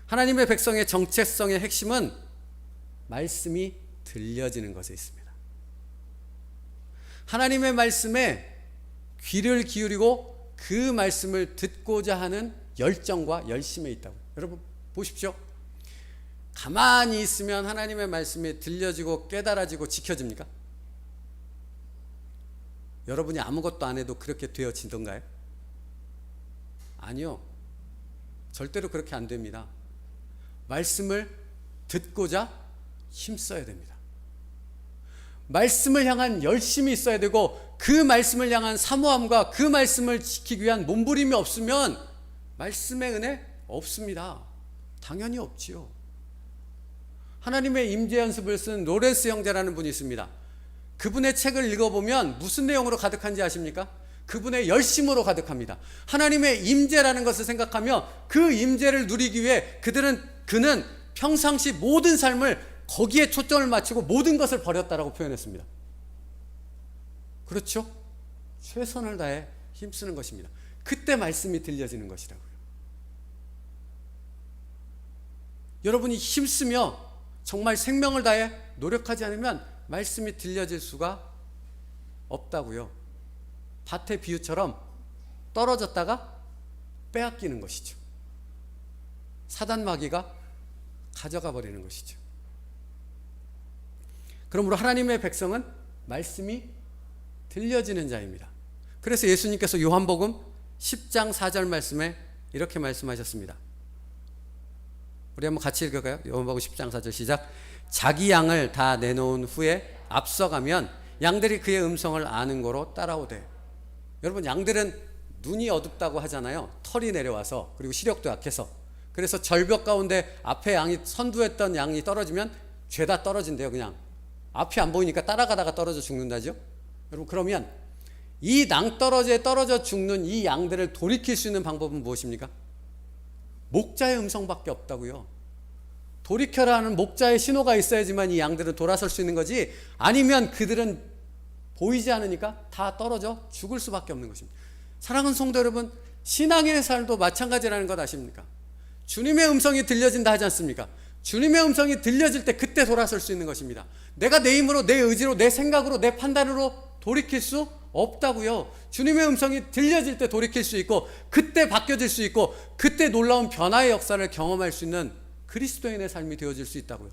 하나님의 백성의 정체성의 핵심은 말씀이 들려지는 것에 있습니다. 하나님의 말씀에 귀를 기울이고 그 말씀을 듣고자 하는 열정과 열심에 있다고. 여러분 보십시오. 가만히 있으면 하나님의 말씀이 들려지고 깨달아지고 지켜집니까? 여러분이 아무것도 안 해도 그렇게 되어지던가요? 아니요. 절대로 그렇게 안 됩니다. 말씀을 듣고자 힘써야 됩니다. 말씀을 향한 열심이 있어야 되고 그 말씀을 향한 사모함과 그 말씀을 지키기 위한 몸부림이 없으면 말씀의 은혜 없습니다. 당연히 없지요. 하나님의 임재 연습을 쓴 로렌스 형제라는 분이 있습니다. 그분의 책을 읽어보면 무슨 내용으로 가득한지 아십니까? 그분의 열심으로 가득합니다. 하나님의 임재라는 것을 생각하며 그 임재를 누리기 위해 그는 평상시 모든 삶을 거기에 초점을 맞추고 모든 것을 버렸다라고 표현했습니다. 그렇죠? 최선을 다해 힘쓰는 것입니다. 그때 말씀이 들려지는 것이라고요. 여러분이 힘쓰며 정말 생명을 다해 노력하지 않으면 말씀이 들려질 수가 없다고요. 밭의 비유처럼 떨어졌다가 빼앗기는 것이죠. 사단 마귀가 가져가 버리는 것이죠. 그러므로 하나님의 백성은 말씀이 들려지는 자입니다. 그래서 예수님께서 요한복음 10장 4절 말씀에 이렇게 말씀하셨습니다. 우리 한번 같이 읽을까요? 요한복음 10장 4절 시작. 자기 양을 다 내놓은 후에 앞서가면 양들이 그의 음성을 아는 거로 따라오되. 여러분 양들은 눈이 어둡다고 하잖아요. 털이 내려와서 그리고 시력도 약해서. 그래서 절벽 가운데 앞에 양이 선두했던 양이 떨어지면 죄다 떨어진대요. 그냥 앞이 안 보이니까 따라가다가 떨어져 죽는다죠. 여러분 그러면 이 낭떠러지에 떨어져 죽는 이 양들을 돌이킬 수 있는 방법은 무엇입니까? 목자의 음성밖에 없다고요. 돌이켜라 하는 목자의 신호가 있어야지만 이 양들은 돌아설 수 있는 거지, 아니면 그들은 보이지 않으니까 다 떨어져 죽을 수밖에 없는 것입니다. 사랑하는 성도 여러분, 신앙의 삶도 마찬가지라는 것 아십니까? 주님의 음성이 들려진다 하지 않습니까? 주님의 음성이 들려질 때 그때 돌아설 수 있는 것입니다. 내가 내 힘으로, 내 의지로, 내 생각으로, 내 판단으로 돌이킬 수 없다고요. 주님의 음성이 들려질 때 돌이킬 수 있고 그때 바뀌어질 수 있고 그때 놀라운 변화의 역사를 경험할 수 있는 그리스도인의 삶이 되어질 수 있다고요.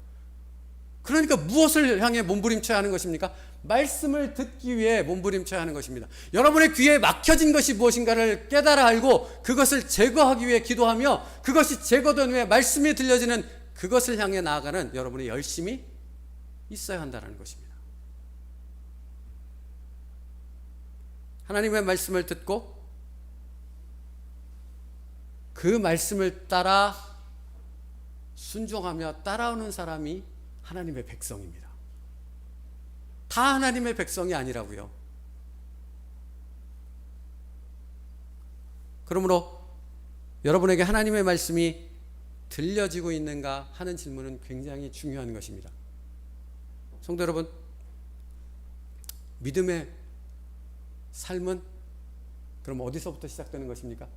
그러니까 무엇을 향해 몸부림쳐야 하는 것입니까? 말씀을 듣기 위해 몸부림쳐야 하는 것입니다. 여러분의 귀에 막혀진 것이 무엇인가를 깨달아 알고 그것을 제거하기 위해 기도하며 그것이 제거된 후에 말씀이 들려지는 그것을 향해 나아가는 여러분의 열심이 있어야 한다는 것입니다. 하나님의 말씀을 듣고 그 말씀을 따라 순종하며 따라오는 사람이 하나님의 백성입니다. 다 하나님의 백성이 아니라고요. 그러므로 여러분에게 하나님의 말씀이 들려지고 있는가 하는 질문은 굉장히 중요한 것입니다. 성도 여러분, 믿음의 삶은 그럼 어디서부터 시작되는 것입니까?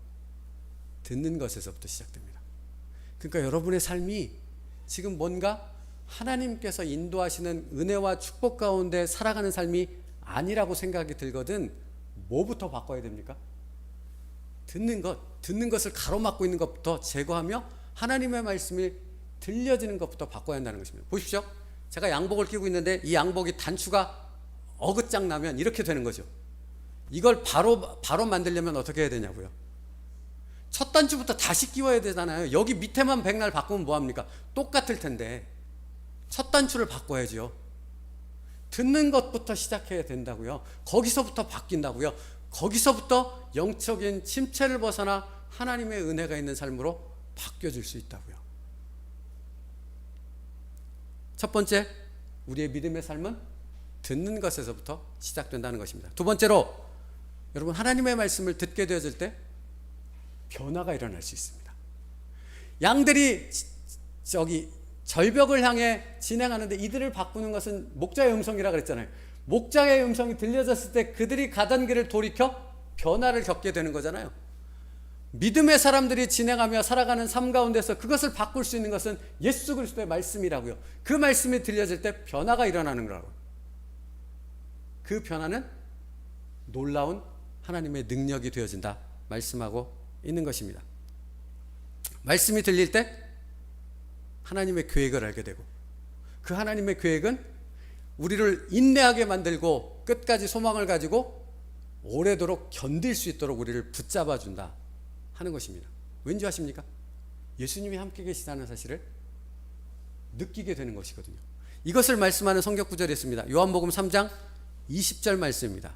듣는 것에서부터 시작됩니다. 그러니까 여러분의 삶이 지금 뭔가 하나님께서 인도하시는 은혜와 축복 가운데 살아가는 삶이 아니라고 생각이 들거든 뭐부터 바꿔야 됩니까? 듣는 것을 가로막고 있는 것부터 제거하며 하나님의 말씀이 들려지는 것부터 바꿔야 한다는 것입니다. 보십시오. 제가 양복을 끼고 있는데 이 양복이 단추가 어긋장 나면 이렇게 되는 거죠. 이걸 바로 만들려면 어떻게 해야 되냐고요. 첫 단추부터 다시 끼워야 되잖아요. 여기 밑에만 백날 바꾸면 뭐합니까? 똑같을 텐데 첫 단추를 바꿔야죠. 듣는 것부터 시작해야 된다고요. 거기서부터 바뀐다고요. 거기서부터 영적인 침체를 벗어나 하나님의 은혜가 있는 삶으로 바뀌어질 수 있다고요. 첫 번째, 우리의 믿음의 삶은 듣는 것에서부터 시작된다는 것입니다. 두 번째로, 여러분 하나님의 말씀을 듣게 되어질 때 변화가 일어날 수 있습니다. 양들이 절벽을 향해 진행하는데 이들을 바꾸는 것은 목자의 음성이라 그랬잖아요. 목자의 음성이 들려졌을 때 그들이 가던 길을 돌이켜 변화를 겪게 되는 거잖아요. 믿음의 사람들이 진행하며 살아가는 삶 가운데서 그것을 바꿀 수 있는 것은 예수 그리스도의 말씀이라고요. 그 말씀이 들려질 때 변화가 일어나는 거라고요. 그 변화는 놀라운 하나님의 능력이 되어진다 말씀하고 있는 것입니다. 말씀이 들릴 때 하나님의 계획을 알게 되고, 그 하나님의 계획은 우리를 인내하게 만들고 끝까지 소망을 가지고 오래도록 견딜 수 있도록 우리를 붙잡아 준다 하는 것입니다. 왠지 아십니까? 예수님이 함께 계시다는 사실을 느끼게 되는 것이거든요. 이것을 말씀하는 성경 구절이 있습니다. 요한복음 3장 20절 말씀입니다.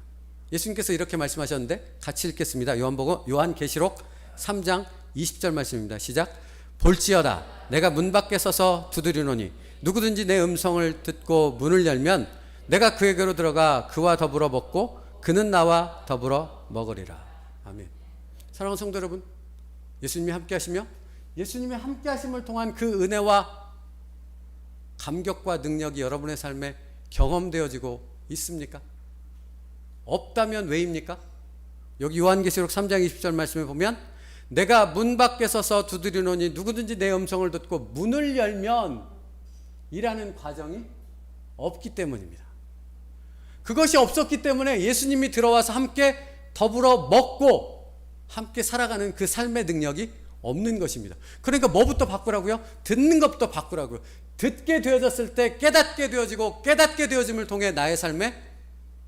예수님께서 이렇게 말씀하셨는데 같이 읽겠습니다. 요한계시록 3장 20절 말씀입니다. 시작. 볼지어다 내가 문 밖에 서서 두드리노니 누구든지 내 음성을 듣고 문을 열면 내가 그에게로 들어가 그와 더불어 먹고 그는 나와 더불어 먹으리라. 아멘. 사랑하는 성도 여러분, 예수님이 함께 하시며 예수님이 함께 하심을 통한 그 은혜와 감격과 능력이 여러분의 삶에 경험되어지고 있습니까? 없다면 왜입니까? 여기 요한계시록 3장 20절 말씀에 보면 내가 문 밖에 서서 두드리노니 누구든지 내 음성을 듣고 문을 열면 이라는 과정이 없기 때문입니다. 그것이 없었기 때문에 예수님이 들어와서 함께 더불어 먹고 함께 살아가는 그 삶의 능력이 없는 것입니다. 그러니까 뭐부터 바꾸라고요? 듣는 것부터 바꾸라고요. 듣게 되어졌을 때 깨닫게 되어지고 깨닫게 되어짐을 통해 나의 삶에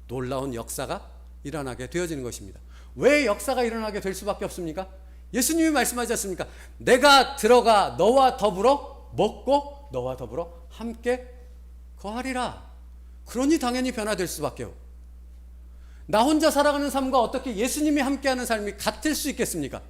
놀라운 역사가 일어나게 되어지는 것입니다. 왜 역사가 일어나게 될 수밖에 없습니까? 예수님이 말씀하지 않습니까? 내가 들어가 너와 더불어 먹고 너와 더불어 함께 거하리라. 그러니 당연히 변화될 수밖에요. 나 혼자 살아가는 삶과 어떻게 예수님이 함께하는 삶이 같을 수 있겠습니까?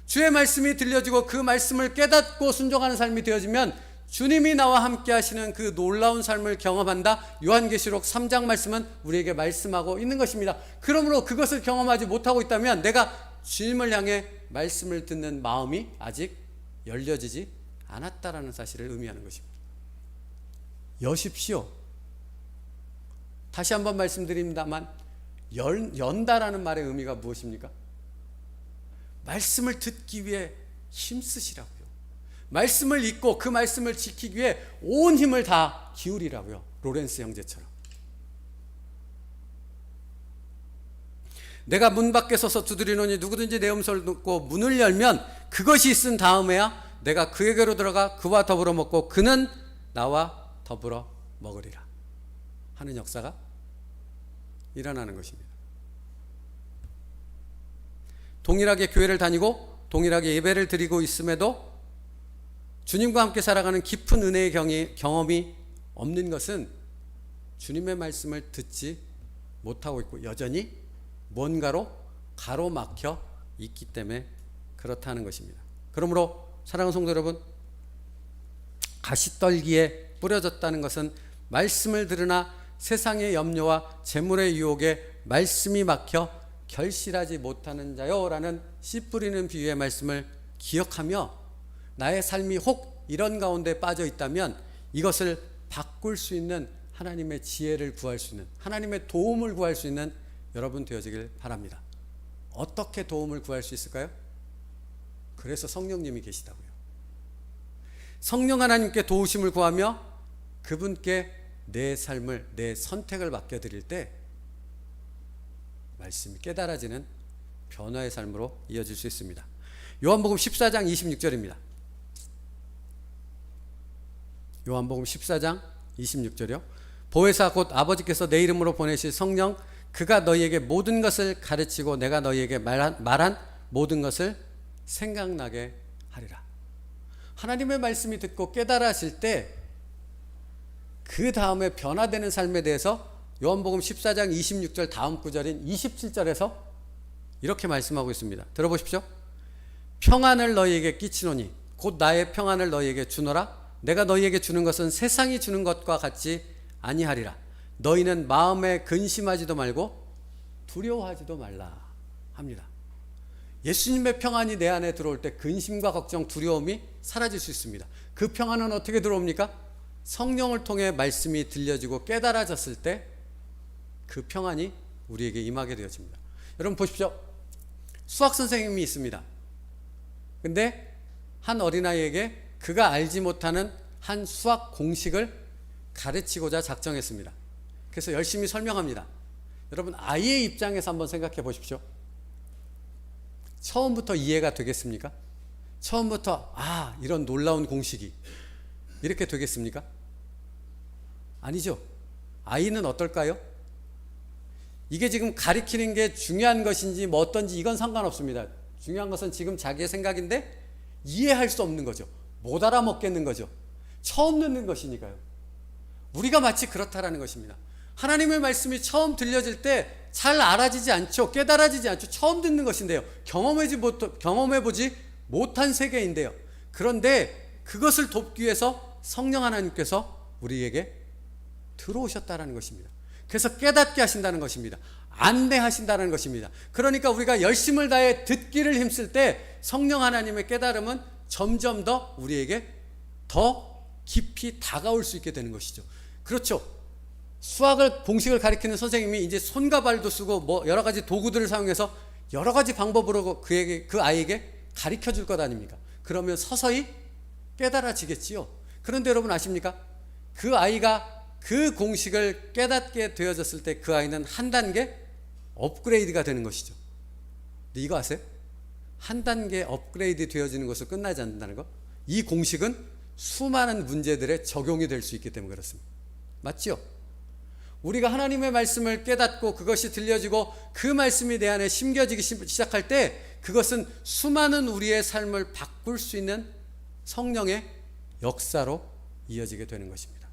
주의 말씀이 들려지고 그 말씀을 깨닫고 순종하는 삶이 되어지면 주님이 나와 함께 하시는 그 놀라운 삶을 경험한다. 요한계시록 3장 말씀은 우리에게 말씀하고 있는 것입니다. 그러므로 그것을 경험하지 못하고 있다면 내가 주님을 향해 말씀을 듣는 마음이 아직 열려지지 않았다라는 사실을 의미하는 것입니다. 여십시오. 다시 한번 말씀드립니다만 연다라는 말의 의미가 무엇입니까? 말씀을 듣기 위해 힘쓰시라고요. 말씀을 읽고 그 말씀을 지키기 위해 온 힘을 다 기울이라고요. 로렌스 형제처럼. 내가 문 밖에 서서 두드리노니 누구든지 내 음성을 듣고 문을 열면 그것이 있은 다음에야 내가 그에게로 들어가 그와 더불어 먹고 그는 나와 더불어 먹으리라 하는 역사가 일어나는 것입니다. 동일하게 교회를 다니고 동일하게 예배를 드리고 있음에도 주님과 함께 살아가는 깊은 은혜의 경험이 없는 것은 주님의 말씀을 듣지 못하고 있고 여전히 뭔가로 가로막혀 있기 때문에 그렇다는 것입니다. 그러므로 사랑하는 성도 여러분, 가시떨기에 뿌려졌다는 것은 말씀을 들으나 세상의 염려와 재물의 유혹에 말씀이 막혀 결실하지 못하는 자요 라는 씨 뿌리는 비유의 말씀을 기억하며 나의 삶이 혹 이런 가운데 빠져 있다면 이것을 바꿀 수 있는 하나님의 지혜를 구할 수 있는, 하나님의 도움을 구할 수 있는 여러분 되어지길 바랍니다. 어떻게 도움을 구할 수 있을까요? 그래서 성령님이 계시다고요. 성령 하나님께 도우심을 구하며 그분께 내 삶을, 내 선택을 맡겨드릴 때 말씀이 깨달아지는 변화의 삶으로 이어질 수 있습니다. 요한복음 14장 26절입니다. 요한복음 14장 26절이요. 보혜사 곧 아버지께서 내 이름으로 보내실 성령 그가 너희에게 모든 것을 가르치고 내가 너희에게 말한 모든 것을 생각나게 하리라. 하나님의 말씀이 듣고 깨달아질 때 그 다음에 변화되는 삶에 대해서 요한복음 14장 26절 다음 구절인 27절에서 이렇게 말씀하고 있습니다. 들어보십시오. 평안을 너희에게 끼치노니 곧 나의 평안을 너희에게 주노라. 내가 너희에게 주는 것은 세상이 주는 것과 같지 아니하리라. 너희는 마음에 근심하지도 말고 두려워하지도 말라 합니다. 예수님의 평안이 내 안에 들어올 때 근심과 걱정, 두려움이 사라질 수 있습니다. 그 평안은 어떻게 들어옵니까? 성령을 통해 말씀이 들려지고 깨달아졌을 때 그 평안이 우리에게 임하게 되어집니다. 여러분 보십시오. 수학 선생님이 있습니다. 근데 한 어린아이에게 그가 알지 못하는 한 수학 공식을 가르치고자 작정했습니다. 그래서 열심히 설명합니다. 여러분, 아이의 입장에서 한번 생각해 보십시오. 처음부터 이해가 되겠습니까? 처음부터 이런 놀라운 공식이 이렇게 되겠습니까? 아니죠. 아이는 어떨까요? 이게 지금 가리키는 게 중요한 것인지 뭐 어떤지 이건 상관없습니다. 중요한 것은 지금 자기의 생각인데 이해할 수 없는 거죠. 못 알아먹겠는 거죠. 처음 듣는 것이니까요. 우리가 마치 그렇다라는 것입니다. 하나님의 말씀이 처음 들려질 때 잘 알아지지 않죠. 깨달아지지 않죠. 처음 듣는 것인데요. 경험해보지 못한 세계인데요. 그런데 그것을 돕기 위해서 성령 하나님께서 우리에게 들어오셨다는 것입니다. 그래서 깨닫게 하신다는 것입니다. 안내하신다는 것입니다. 그러니까 우리가 열심을 다해 듣기를 힘쓸 때 성령 하나님의 깨달음은 점점 더 우리에게 더 깊이 다가올 수 있게 되는 것이죠. 그렇죠. 수학을 공식을 가리키는 선생님이 이제 손과 발도 쓰고 뭐 여러 가지 도구들을 사용해서 여러 가지 방법으로 그 아이에게 가르쳐 줄 것 아닙니까? 그러면 서서히 깨달아지겠지요. 그런데 여러분 아십니까? 그 아이가 그 공식을 깨닫게 되어졌을 때 그 아이는 한 단계 업그레이드가 되는 것이죠. 근데 이거 아세요? 한 단계 업그레이드 되어지는 것으로 끝나지 않는다는 것. 이 공식은 수많은 문제들에 적용이 될 수 있기 때문에 그렇습니다. 맞지요? 우리가 하나님의 말씀을 깨닫고 그것이 들려지고 그 말씀이 내 안에 심겨지기 시작할 때 그것은 수많은 우리의 삶을 바꿀 수 있는 성령의 역사로 이어지게 되는 것입니다.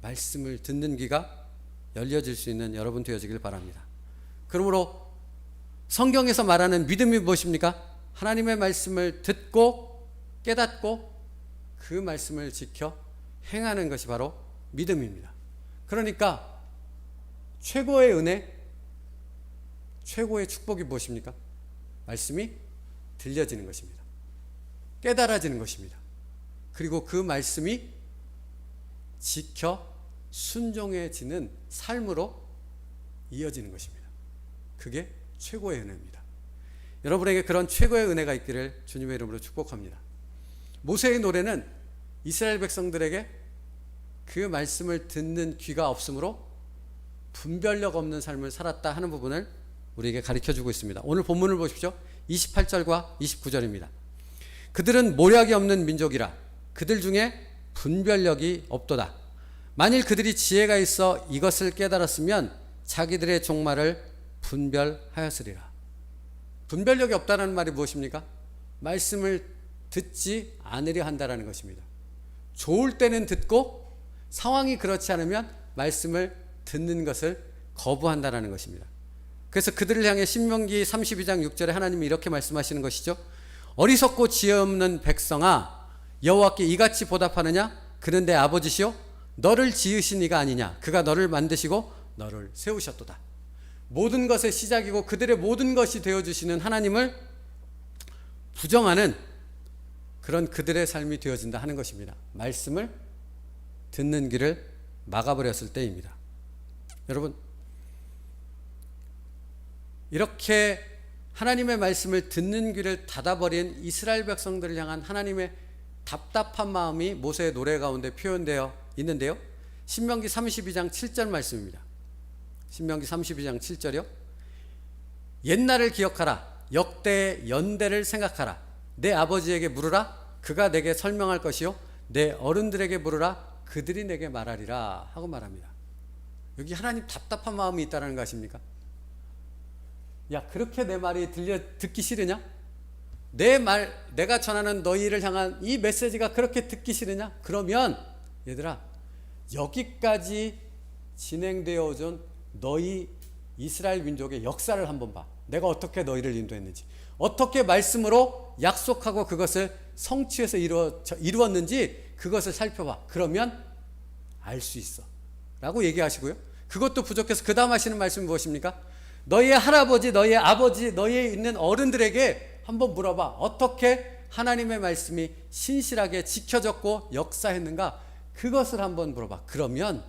말씀을 듣는 귀가 열려질 수 있는 여러분 되어지길 바랍니다. 그러므로 성경에서 말하는 믿음이 무엇입니까? 하나님의 말씀을 듣고 깨닫고 그 말씀을 지켜 행하는 것이 바로 믿음입니다. 그러니까 최고의 은혜, 최고의 축복이 무엇입니까? 말씀이 들려지는 것입니다. 깨달아지는 것입니다. 그리고 그 말씀이 지켜 순종해지는 삶으로 이어지는 것입니다. 그게 최고의 은혜입니다. 여러분에게 그런 최고의 은혜가 있기를 주님의 이름으로 축복합니다. 모세의 노래는 이스라엘 백성들에게 그 말씀을 듣는 귀가 없으므로 분별력 없는 삶을 살았다 하는 부분을 우리에게 가르쳐주고 있습니다. 오늘 본문을 보십시오. 28절과 29절입니다. 그들은 모략이 없는 민족이라 그들 중에 분별력이 없도다. 만일 그들이 지혜가 있어 이것을 깨달았으면 자기들의 종말을 분별하였으리라. 분별력이 없다는 말이 무엇입니까? 말씀을 듣지 않으려 한다는 것입니다. 좋을 때는 듣고 상황이 그렇지 않으면 말씀을 듣는 것을 거부한다는 것입니다. 그래서 그들을 향해 신명기 32장 6절에 하나님이 이렇게 말씀하시는 것이죠. 어리석고 지혜 없는 백성아 여호와께 이같이 보답하느냐? 그는 내 아버지시요 너를 지으신 이가 아니냐? 그가 너를 만드시고 너를 세우셨도다. 모든 것의 시작이고 그들의 모든 것이 되어주시는 하나님을 부정하는 그런 그들의 삶이 되어진다 하는 것입니다. 말씀을 듣는 길을 막아버렸을 때입니다. 여러분, 이렇게 하나님의 말씀을 듣는 귀를 닫아버린 이스라엘 백성들을 향한 하나님의 답답한 마음이 모세의 노래 가운데 표현되어 있는데요. 신명기 32장 7절 말씀입니다. 신명기 32장 7절이요. 옛날을 기억하라. 역대의 연대를 생각하라. 내 아버지에게 물으라. 그가 내게 설명할 것이요. 내 어른들에게 물으라. 그들이 내게 말하리라 하고 말합니다. 여기 하나님 답답한 마음이 있다는 거 아십니까? 야, 그렇게 내 말이 듣기 싫으냐? 내가 전하는 너희를 향한 이 메시지가 그렇게 듣기 싫으냐? 그러면 얘들아, 여기까지 진행되어 오던 너희 이스라엘 민족의 역사를 한번 봐. 내가 어떻게 너희를 인도했는지, 어떻게 말씀으로 약속하고 그것을 성취해서 이루었는지 그것을 살펴봐. 그러면 알 수 있어 라고 얘기하시고요. 그것도 부족해서 그 다음 하시는 말씀이 무엇입니까? 너희의 할아버지, 너희의 아버지, 너희의 있는 어른들에게 한번 물어봐. 어떻게 하나님의 말씀이 신실하게 지켜졌고 역사했는가? 그것을 한번 물어봐. 그러면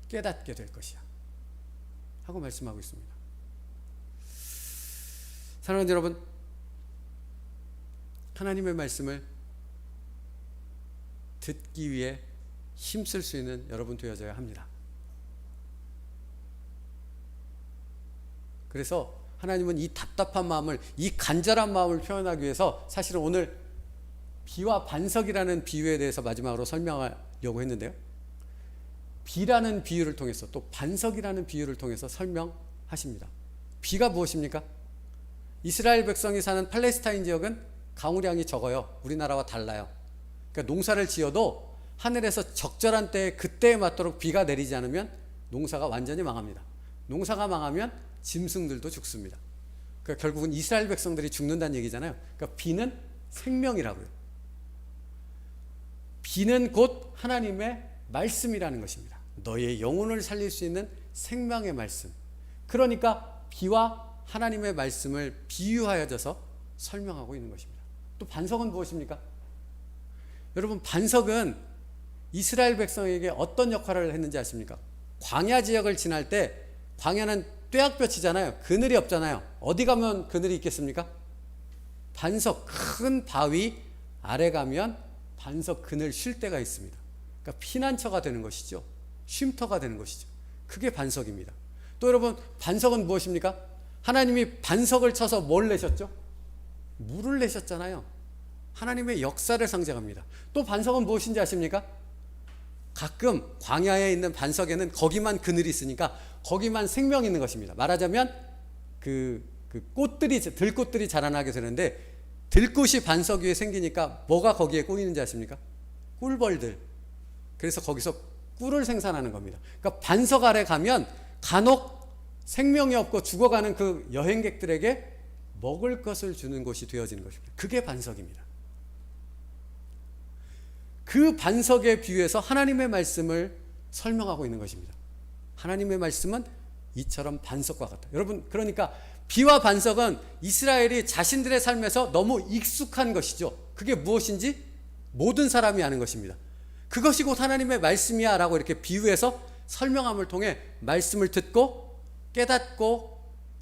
깨닫게 될 것이야 하고 말씀하고 있습니다. 사랑하는 여러분, 하나님의 말씀을 듣기 위해 힘쓸 수 있는 여러분 되어져야 합니다. 그래서 하나님은 이 답답한 마음을, 이 간절한 마음을 표현하기 위해서 사실은 오늘 비와 반석이라는 비유에 대해서 마지막으로 설명하려고 했는데요. 비라는 비유를 통해서 또 반석이라는 비유를 통해서 설명하십니다. 비가 무엇입니까? 이스라엘 백성이 사는 팔레스타인 지역은 강우량이 적어요. 우리나라와 달라요. 그러니까 농사를 지어도 하늘에서 적절한 때에 그때에 맞도록 비가 내리지 않으면 농사가 완전히 망합니다. 농사가 망하면 짐승들도 죽습니다. 그러니까 결국은 이스라엘 백성들이 죽는다는 얘기잖아요. 그러니까 비는 생명이라고요. 비는 곧 하나님의 말씀이라는 것입니다. 너의 영혼을 살릴 수 있는 생명의 말씀. 그러니까 비와 하나님의 말씀을 비유하여져서 설명하고 있는 것입니다. 또 반석은 무엇입니까? 여러분, 반석은 이스라엘 백성에게 어떤 역할을 했는지 아십니까? 광야 지역을 지날 때 광야는 뙤약볕이잖아요. 그늘이 없잖아요. 어디 가면 그늘이 있겠습니까? 반석, 큰 바위 아래 가면 반석 그늘 쉴 때가 있습니다. 그러니까 피난처가 되는 것이죠. 쉼터가 되는 것이죠. 그게 반석입니다. 또 여러분, 반석은 무엇입니까? 하나님이 반석을 쳐서 뭘 내셨죠? 물을 내셨잖아요. 하나님의 역사를 상징합니다. 또 반석은 무엇인지 아십니까? 가끔 광야에 있는 반석에는 거기만 그늘이 있으니까 거기만 생명이 있는 것입니다. 말하자면 들꽃들이 자라나게 되는데 들꽃이 반석 위에 생기니까 뭐가 거기에 꼬이는지 아십니까? 꿀벌들. 그래서 거기서 꿀을 생산하는 겁니다. 그러니까 반석 아래 가면 간혹 생명이 없고 죽어가는 그 여행객들에게 먹을 것을 주는 곳이 되어지는 것입니다. 그게 반석입니다. 그 반석에 비유해서 하나님의 말씀을 설명하고 있는 것입니다. 하나님의 말씀은 이처럼 반석과 같다. 여러분, 그러니까 비와 반석은 이스라엘이 자신들의 삶에서 너무 익숙한 것이죠. 그게 무엇인지 모든 사람이 아는 것입니다. 그것이 곧 하나님의 말씀이야 라고 이렇게 비유해서 설명함을 통해 말씀을 듣고 깨닫고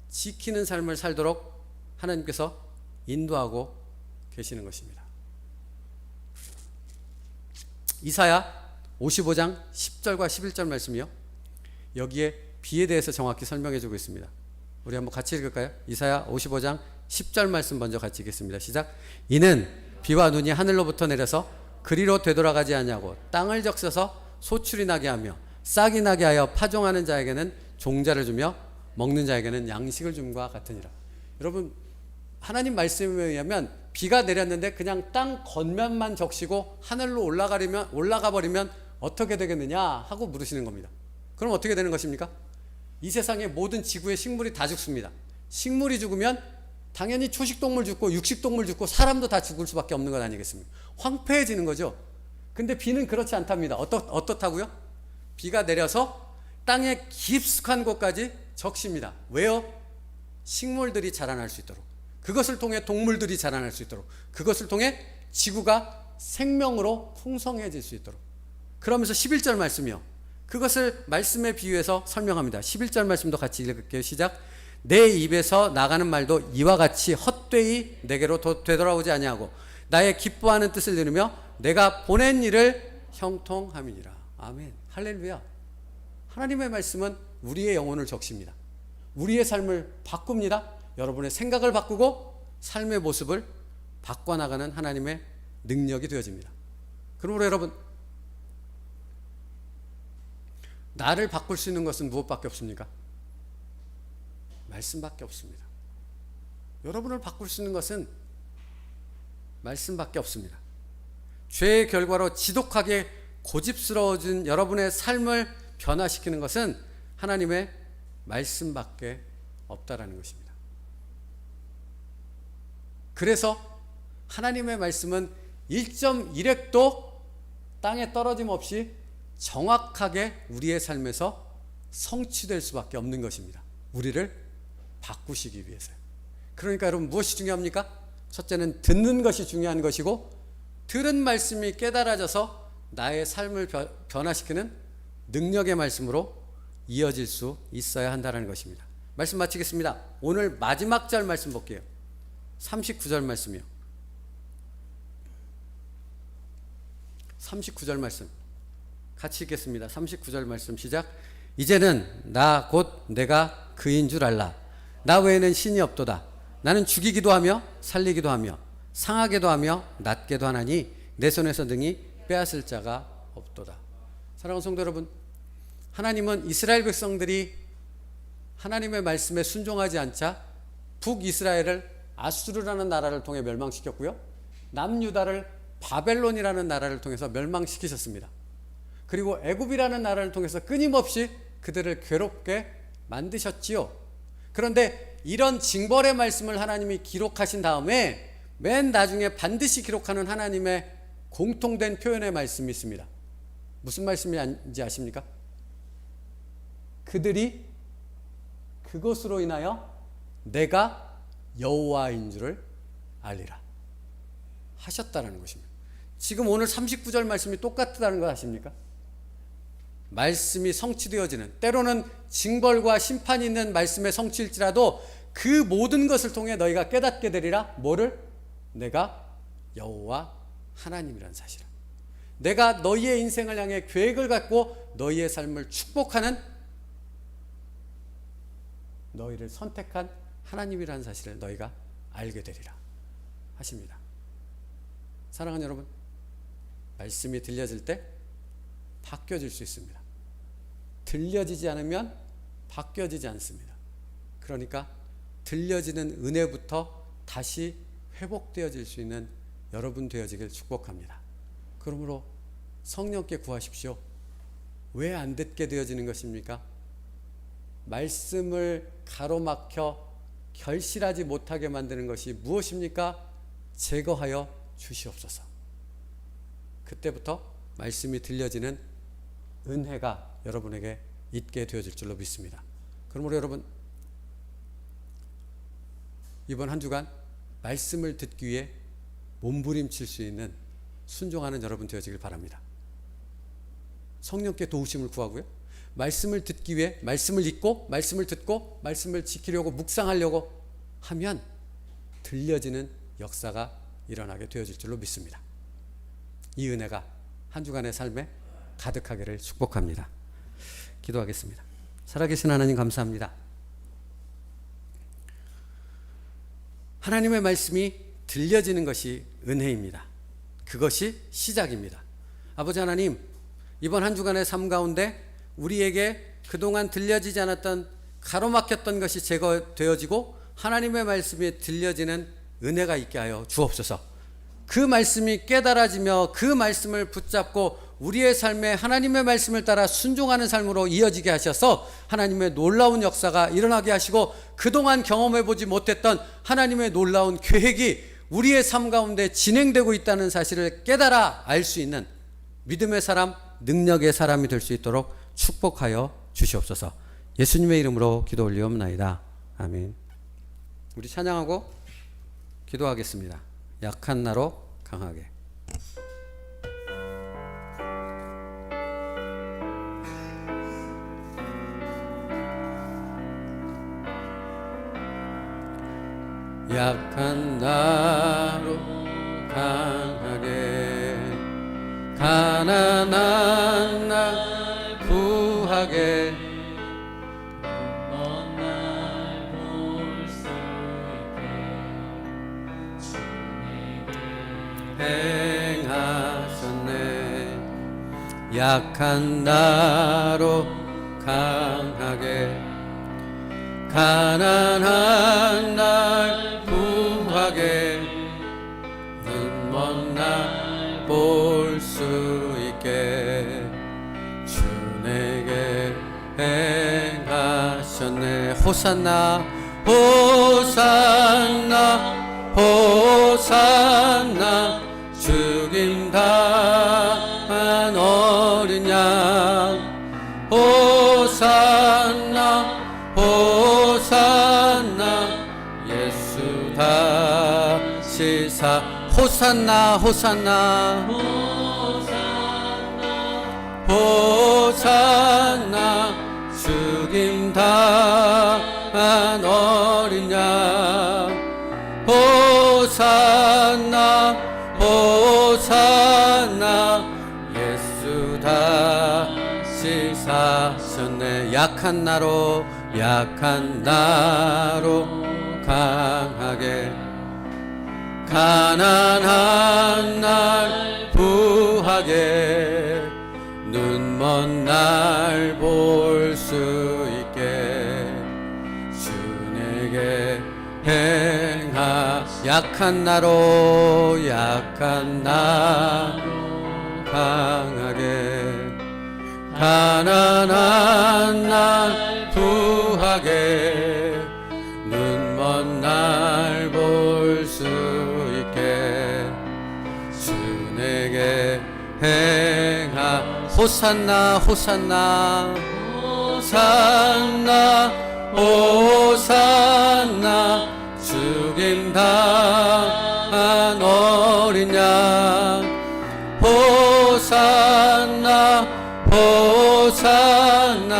지키는 삶을 살도록 하나님께서 인도하고 계시는 것입니다. 이사야 55장 10절과 11절 말씀이요. 여기에 비에 대해서 정확히 설명해 주고 있습니다. 우리 한번 같이 읽을까요? 이사야 55장 10절 말씀 먼저 같이 읽겠습니다. 시작. 이는 비와 눈이 하늘로부터 내려서 그리로 되돌아가지 않냐고 땅을 적셔서 소출이 나게 하며 싹이 나게 하여 파종하는 자에게는 종자를 주며 먹는 자에게는 양식을 줌과 같으니라. 여러분, 하나님 말씀에 의하면 비가 내렸는데 그냥 땅 겉면만 적시고 하늘로 올라가 버리면 어떻게 되겠느냐 하고 물으시는 겁니다. 그럼 어떻게 되는 것입니까? 이 세상의 모든 지구의 식물이 다 죽습니다. 식물이 죽으면 당연히 초식동물 죽고 육식동물 죽고 사람도 다 죽을 수밖에 없는 것 아니겠습니까? 황폐해지는 거죠. 근데 비는 그렇지 않답니다. 어떻다고요? 비가 내려서 땅의 깊숙한 곳까지 적십니다. 왜요? 식물들이 자라날 수 있도록, 그것을 통해 동물들이 자라날 수 있도록, 그것을 통해 지구가 생명으로 풍성해질 수 있도록. 그러면서 11절 말씀이요, 그것을 말씀에 비유해서 설명합니다. 11절 말씀도 같이 읽을게요. 시작. 내 입에서 나가는 말도 이와 같이 헛되이 내게로 되돌아오지 아니하고 나의 기뻐하는 뜻을 들으며 내가 보낸 일을 형통함이니라. 아멘. 할렐루야. 하나님의 말씀은 우리의 영혼을 적십니다. 우리의 삶을 바꿉니다. 여러분의 생각을 바꾸고 삶의 모습을 바꿔나가는 하나님의 능력이 되어집니다. 그러므로 여러분, 나를 바꿀 수 있는 것은 무엇밖에 없습니까? 말씀밖에 없습니다. 여러분을 바꿀 수 있는 것은 말씀밖에 없습니다. 죄의 결과로 지독하게 고집스러워진 여러분의 삶을 변화시키는 것은 하나님의 말씀밖에 없다라는 것입니다. 그래서 하나님의 말씀은 1.1획도 땅에 떨어짐 없이 정확하게 우리의 삶에서 성취될 수밖에 없는 것입니다. 우리를 바꾸시기 위해서요. 그러니까 여러분, 무엇이 중요합니까? 첫째는 듣는 것이 중요한 것이고, 들은 말씀이 깨달아져서 나의 삶을 변화시키는 능력의 말씀으로 이어질 수 있어야 한다는 것입니다. 말씀 마치겠습니다. 오늘 마지막 절 말씀 볼게요. 39절 말씀이요. 39절 말씀 같이 읽겠습니다. 39절 말씀 시작. 이제는 나 곧 내가 그인 줄 알라. 나 외에는 신이 없도다. 나는 죽이기도 하며 살리기도 하며 상하게도 하며 낫게도 하나니 내 손에서 능히 빼앗을 자가 없도다. 사랑하는 성도 여러분, 하나님은 이스라엘 백성들이 하나님의 말씀에 순종하지 않자 북이스라엘을 아수르라는 나라를 통해 멸망시켰고요, 남유다를 바벨론이라는 나라를 통해서 멸망시키셨습니다. 그리고 애굽이라는 나라를 통해서 끊임없이 그들을 괴롭게 만드셨지요. 그런데 이런 징벌의 말씀을 하나님이 기록하신 다음에 맨 나중에 반드시 기록하는 하나님의 공통된 표현의 말씀이 있습니다. 무슨 말씀인지 아십니까? 그들이 그것으로 인하여 내가 여호와인 줄을 알리라 하셨다라는 것입니다. 지금 오늘 39절 말씀이 똑같다는 거 아십니까? 말씀이 성취되어지는, 때로는 징벌과 심판이 있는 말씀의 성취일지라도 그 모든 것을 통해 너희가 깨닫게 되리라. 뭐를? 내가 여호와 하나님이라는 사실을, 내가 너희의 인생을 향해 계획을 갖고 너희의 삶을 축복하는, 너희를 선택한 하나님이라는 사실을 너희가 알게 되리라 하십니다. 사랑하는 여러분, 말씀이 들려질 때 바뀌어질 수 있습니다. 들려지지 않으면 바뀌어지지 않습니다. 그러니까 들려지는 은혜부터 다시 회복되어질 수 있는 여러분 되어지길 축복합니다. 그러므로 성령께 구하십시오. 왜 안 듣게 되어지는 것입니까? 말씀을 가로막혀 결실하지 못하게 만드는 것이 무엇입니까? 제거하여 주시옵소서. 그때부터 말씀이 들려지는 은혜가 여러분에게 있게 되어질 줄로 믿습니다. 그러므로 여러분, 이번 한 주간 말씀을 듣기 위해 몸부림칠 수 있는 순종하는 여러분 되어지길 바랍니다. 성령께 도우심을 구하고요, 말씀을 듣기 위해 말씀을 읽고 말씀을 듣고 말씀을 지키려고 묵상하려고 하면 들려지는 역사가 일어나게 되어질 줄로 믿습니다. 이 은혜가 한 주간의 삶에 가득하기를 축복합니다. 기도하겠습니다. 살아계신 하나님, 감사합니다. 하나님의 말씀이 들려지는 것이 은혜입니다. 그것이 시작입니다. 아버지 하나님, 이번 한 주간의 삶 가운데 우리에게 그동안 들려지지 않았던, 가로막혔던 것이 제거되어지고 하나님의 말씀이 들려지는 은혜가 있게 하여 주옵소서. 그 말씀이 깨달아지며 그 말씀을 붙잡고 우리의 삶에 하나님의 말씀을 따라 순종하는 삶으로 이어지게 하셔서 하나님의 놀라운 역사가 일어나게 하시고, 그동안 경험해보지 못했던 하나님의 놀라운 계획이 우리의 삶 가운데 진행되고 있다는 사실을 깨달아 알 수 있는 믿음의 사람, 능력의 사람이 될 수 있도록 축복하여 주시옵소서. 예수님의 이름으로 기도 올리옵나이다. 아멘. 우리 찬양하고 기도하겠습니다. 약한 나로 강하게. 약한 나로 강하게, 가난한 날 구하게, 먼 날 볼 수 있게 행하셨네. 약한 나로 강하게, 가난한 날 구하게, 눈먼 날 볼 수 있게 주 내게 행하셨네. 호산나 호산나 호산나, 죽임 당한 어린 양. 호산나 호산나, 예수 다시 사. 호산나 호산나 호산나, 죽임 당한 어린 양. 호산나 호산나, 예수 다시 사셨네. 약한 나로 약한 나로 강하게 가난한 날 부하게 눈먼 날 볼 수 있게 주 내게 행하 약한 나로 강하게 가난한 날 부하게 눈먼 날 볼 수 있게 주 내게 행하 호산나 호산나 호산나 호산나 죽임당한 어린 양 호산나 호산나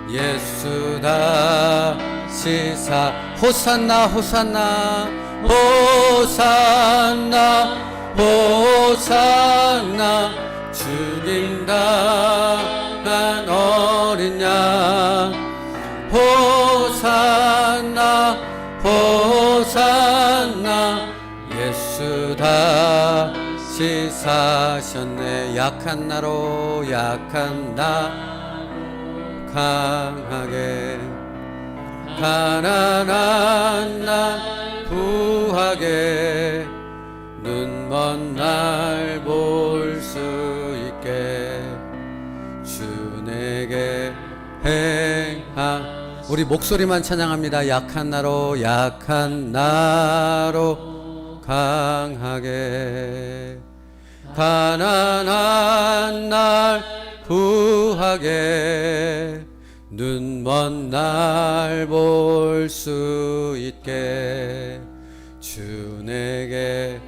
예수 다시 사 호산나 호산나 호산나 호산나 죽임당한 어린 양 호산나 호산나 예수 다시 사셨네 약한 나로 강하게 가난한 날 부하게 눈먼 날 볼 수 있게 주 내게 행하 우리 목소리만 찬양합니다. 약한 나로 강하게 가난한 날 부하게 눈먼 날 볼 수 있게 주 내게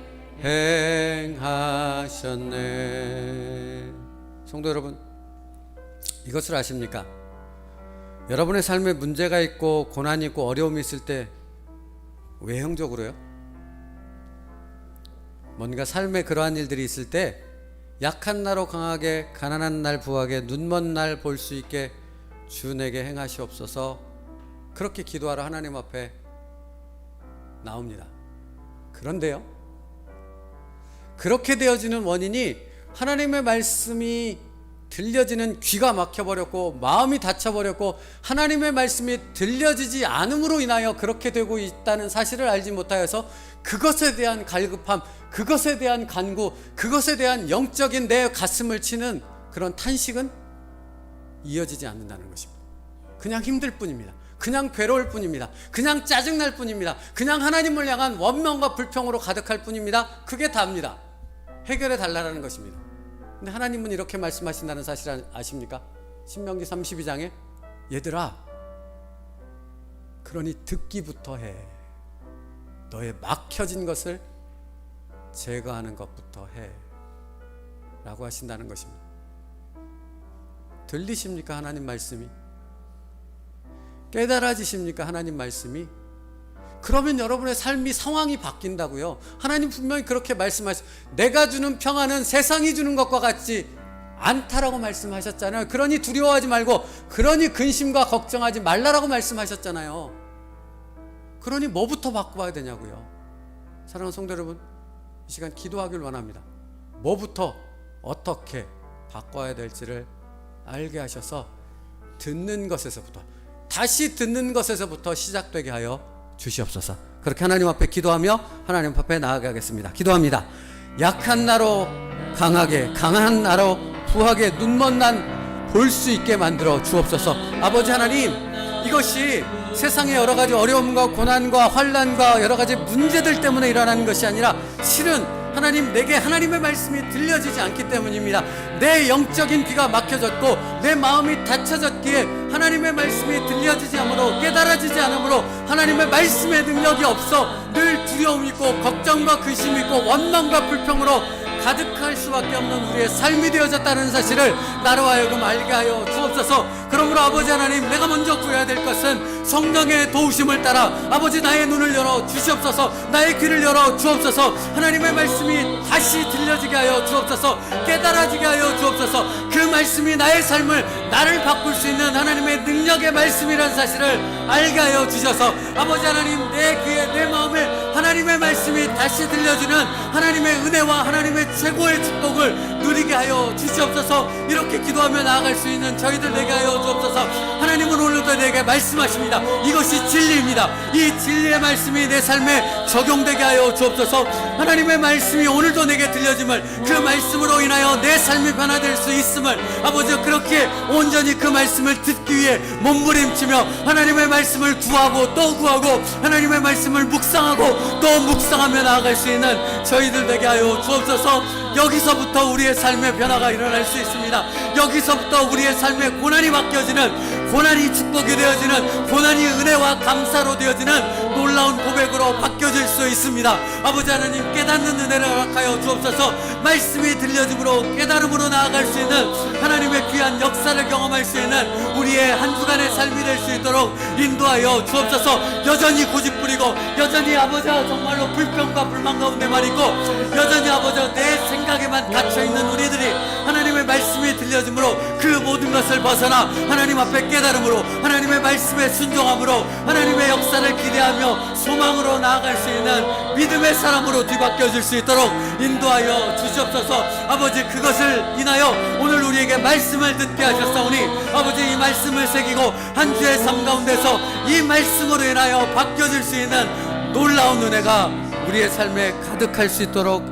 행하셨네. 성도 여러분, 이것을 아십니까? 여러분의 삶에 문제가 있고 고난이 있고 어려움이 있을 때 외형적으로요, 뭔가 삶에 그러한 일들이 있을 때 약한 나로 강하게 가난한 날 부하게 눈먼 날 볼 수 있게 주 내게 행하시옵소서 그렇게 기도하러 하나님 앞에 나옵니다. 그런데요, 그렇게 되어지는 원인이 하나님의 말씀이 들려지는 귀가 막혀버렸고 마음이 닫혀버렸고 하나님의 말씀이 들려지지 않음으로 인하여 그렇게 되고 있다는 사실을 알지 못하여서 그것에 대한 갈급함, 그것에 대한 간구, 그것에 대한 영적인 내 가슴을 치는 그런 탄식은 이어지지 않는다는 것입니다. 그냥 힘들 뿐입니다. 그냥 괴로울 뿐입니다. 그냥 짜증날 뿐입니다. 그냥 하나님을 향한 원망과 불평으로 가득할 뿐입니다. 그게 다입니다. 해결해 달라는 것입니다. 근데 하나님은 이렇게 말씀하신다는 사실 아십니까? 신명기 32장에 얘들아, 그러니 듣기부터 해. 너의 막혀진 것을 제거하는 것부터 해 라고 하신다는 것입니다. 들리십니까? 하나님 말씀이 깨달아지십니까? 하나님 말씀이. 그러면 여러분의 삶이 상황이 바뀐다고요. 하나님 분명히 그렇게 말씀하셨어요. 내가 주는 평안은 세상이 주는 것과 같지 않다라고 말씀하셨잖아요. 그러니 두려워하지 말고, 그러니 근심과 걱정하지 말라라고 말씀하셨잖아요. 그러니 뭐부터 바꿔야 되냐고요. 사랑하는 성도 여러분, 이 시간 기도하길 원합니다. 뭐부터 어떻게 바꿔야 될지를 알게 하셔서 듣는 것에서부터, 다시 듣는 것에서부터 시작되게 하여 주시옵소서. 그렇게 하나님 앞에 기도하며 하나님 앞에 나아가겠습니다. 기도합니다. 약한 나로 강하게, 강한 나로 부하게 눈먼 난 볼 수 있게 만들어 주옵소서. 아버지 하나님, 이것이 세상의 여러 가지 어려움과 고난과 환난과 여러 가지 문제들 때문에 일어나는 것이 아니라 실은 하나님, 내게 하나님의 말씀이 들려지지 않기 때문입니다. 내 영적인 귀가 막혀졌고 내 마음이 닫혀졌기에 하나님의 말씀이 들려지지 않으므로, 깨달아지지 않으므로 하나님의 말씀의 능력이 없어 늘 두려움이 있고 걱정과 근심이 있고 원망과 불평으로 가득할 수밖에 없는 우리의 삶이 되어졌다는 사실을 나로 하여금 알게 하여 주옵소서. 그러므로 아버지 하나님, 내가 먼저 구해야 될 것은 성령의 도우심을 따라 아버지 나의 눈을 열어 주시옵소서. 나의 귀를 열어 주옵소서. 하나님의 말씀이 다시 들려지게 하여 주옵소서. 깨달아지게 하여 주옵소서. 그 말씀이 나의 삶을, 나를 바꿀 수 있는 하나님의 능력의 말씀이라는 사실을 알게 하여 주셔서 아버지 하나님, 내 귀에, 내 마음에 하나님의 말씀이 다시 들려주는 하나님의 은혜와 하나님의 최고의 축복을 누리게 하여 주시옵소서. 이렇게 기도하며 나아갈 수 있는 저희들 되게 하여 주옵소서. 하나님은 오늘도 내게 말씀하십니다. 이것이 진리입니다. 이 진리의 말씀이 내 삶에 적용되게 하여 주옵소서. 하나님의 말씀이 오늘도 내게 들려짐을, 그 말씀으로 인하여 내 삶이 변화될 수 있음을 아버지, 그렇게 온전히 그 말씀을 듣기 위해 몸부림치며 하나님의 말씀을 구하고 또 구하고 하나님의 말씀을 묵상하고 또 묵상하며 나아갈 수 있는 저희들 되게 하여 주옵소서. 여기서부터 우리의 삶의 변화가 일어날 수 있습니다. 여기서부터 우리의 삶의 고난이 바뀌어지는, 고난이 축복이 되어지는, 고난이 은혜와 감사로 되어지는 놀라운 고백으로 바뀌어질 수 있습니다. 아버지 하나님, 깨닫는 은혜를 허락하여 주옵소서. 말씀이 들려짐으로 깨달음으로 나아갈 수 있는 하나님의 귀한 역사를 경험할 수 있는 우리의 한 주간의 삶이 될 수 있도록 인도하여 주옵소서. 여전히 고집부리고 여전히 아버지 정말로 불평과 불만 가운데만 있고 여전히 아버지 내 생각에만 갇혀있는 우리들이 하나님의 말씀이 들려짐으로 그 모든 것을 벗어나 하나님 앞에 깨달음으로, 하나님의 말씀에 순종함으로, 하나님의 역사를 기대하며 소망으로 나아갈 수 있는 믿음의 사람으로 뒤바뀌어질 수 있도록 인도하여 주시옵소서. 아버지, 그것을 인하여 오늘 우리에게 말씀을 듣게 하셨사오니 아버지, 이 말씀을 새기고 한 주의 삶 가운데서 이 말씀으로 인하여 바뀌어질 수 있는 놀라운 은혜가 우리의 삶에 가득할 수 있도록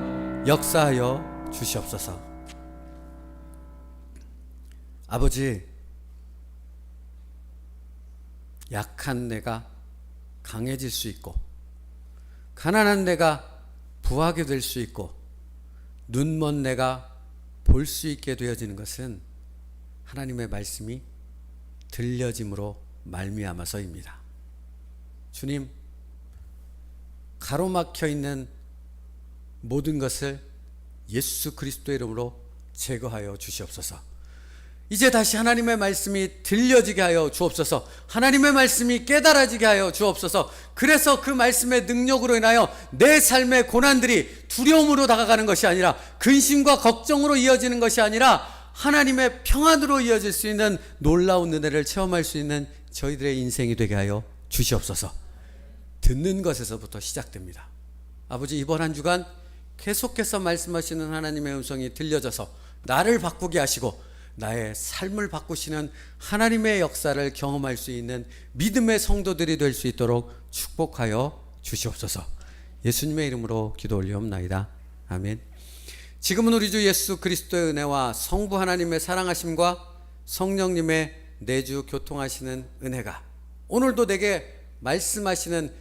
역사하여 주시옵소서. 아버지, 약한 내가 강해질 수 있고 가난한 내가 부하게 될 수 있고 눈먼 내가 볼 수 있게 되어지는 것은 하나님의 말씀이 들려짐으로 말미암아서입니다. 주님, 가로막혀 있는 모든 것을 예수 그리스도의 이름으로 제거하여 주시옵소서. 이제 다시 하나님의 말씀이 들려지게 하여 주옵소서. 하나님의 말씀이 깨달아지게 하여 주옵소서. 그래서 그 말씀의 능력으로 인하여 내 삶의 고난들이 두려움으로 다가가는 것이 아니라 근심과 걱정으로 이어지는 것이 아니라 하나님의 평안으로 이어질 수 있는 놀라운 은혜를 체험할 수 있는 저희들의 인생이 되게 하여 주시옵소서. 듣는 것에서부터 시작됩니다. 아버지, 이번 한 주간 계속해서 말씀하시는 하나님의 음성이 들려져서 나를 바꾸게 하시고 나의 삶을 바꾸시는 하나님의 역사를 경험할 수 있는 믿음의 성도들이 될 수 있도록 축복하여 주시옵소서. 예수님의 이름으로 기도 올리옵나이다. 아멘. 지금은 우리 주 예수 그리스도의 은혜와 성부 하나님의 사랑하심과 성령님의 내주 교통하시는 은혜가 오늘도 내게 말씀하시는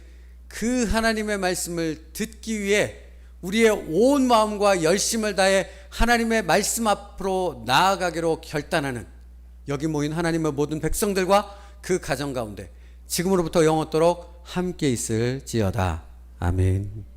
그 하나님의 말씀을 듣기 위해 우리의 온 마음과 열심을 다해 하나님의 말씀 앞으로 나아가기로 결단하는 여기 모인 하나님의 모든 백성들과 그 가정 가운데 지금으로부터 영원토록 함께 있을지어다. 아멘.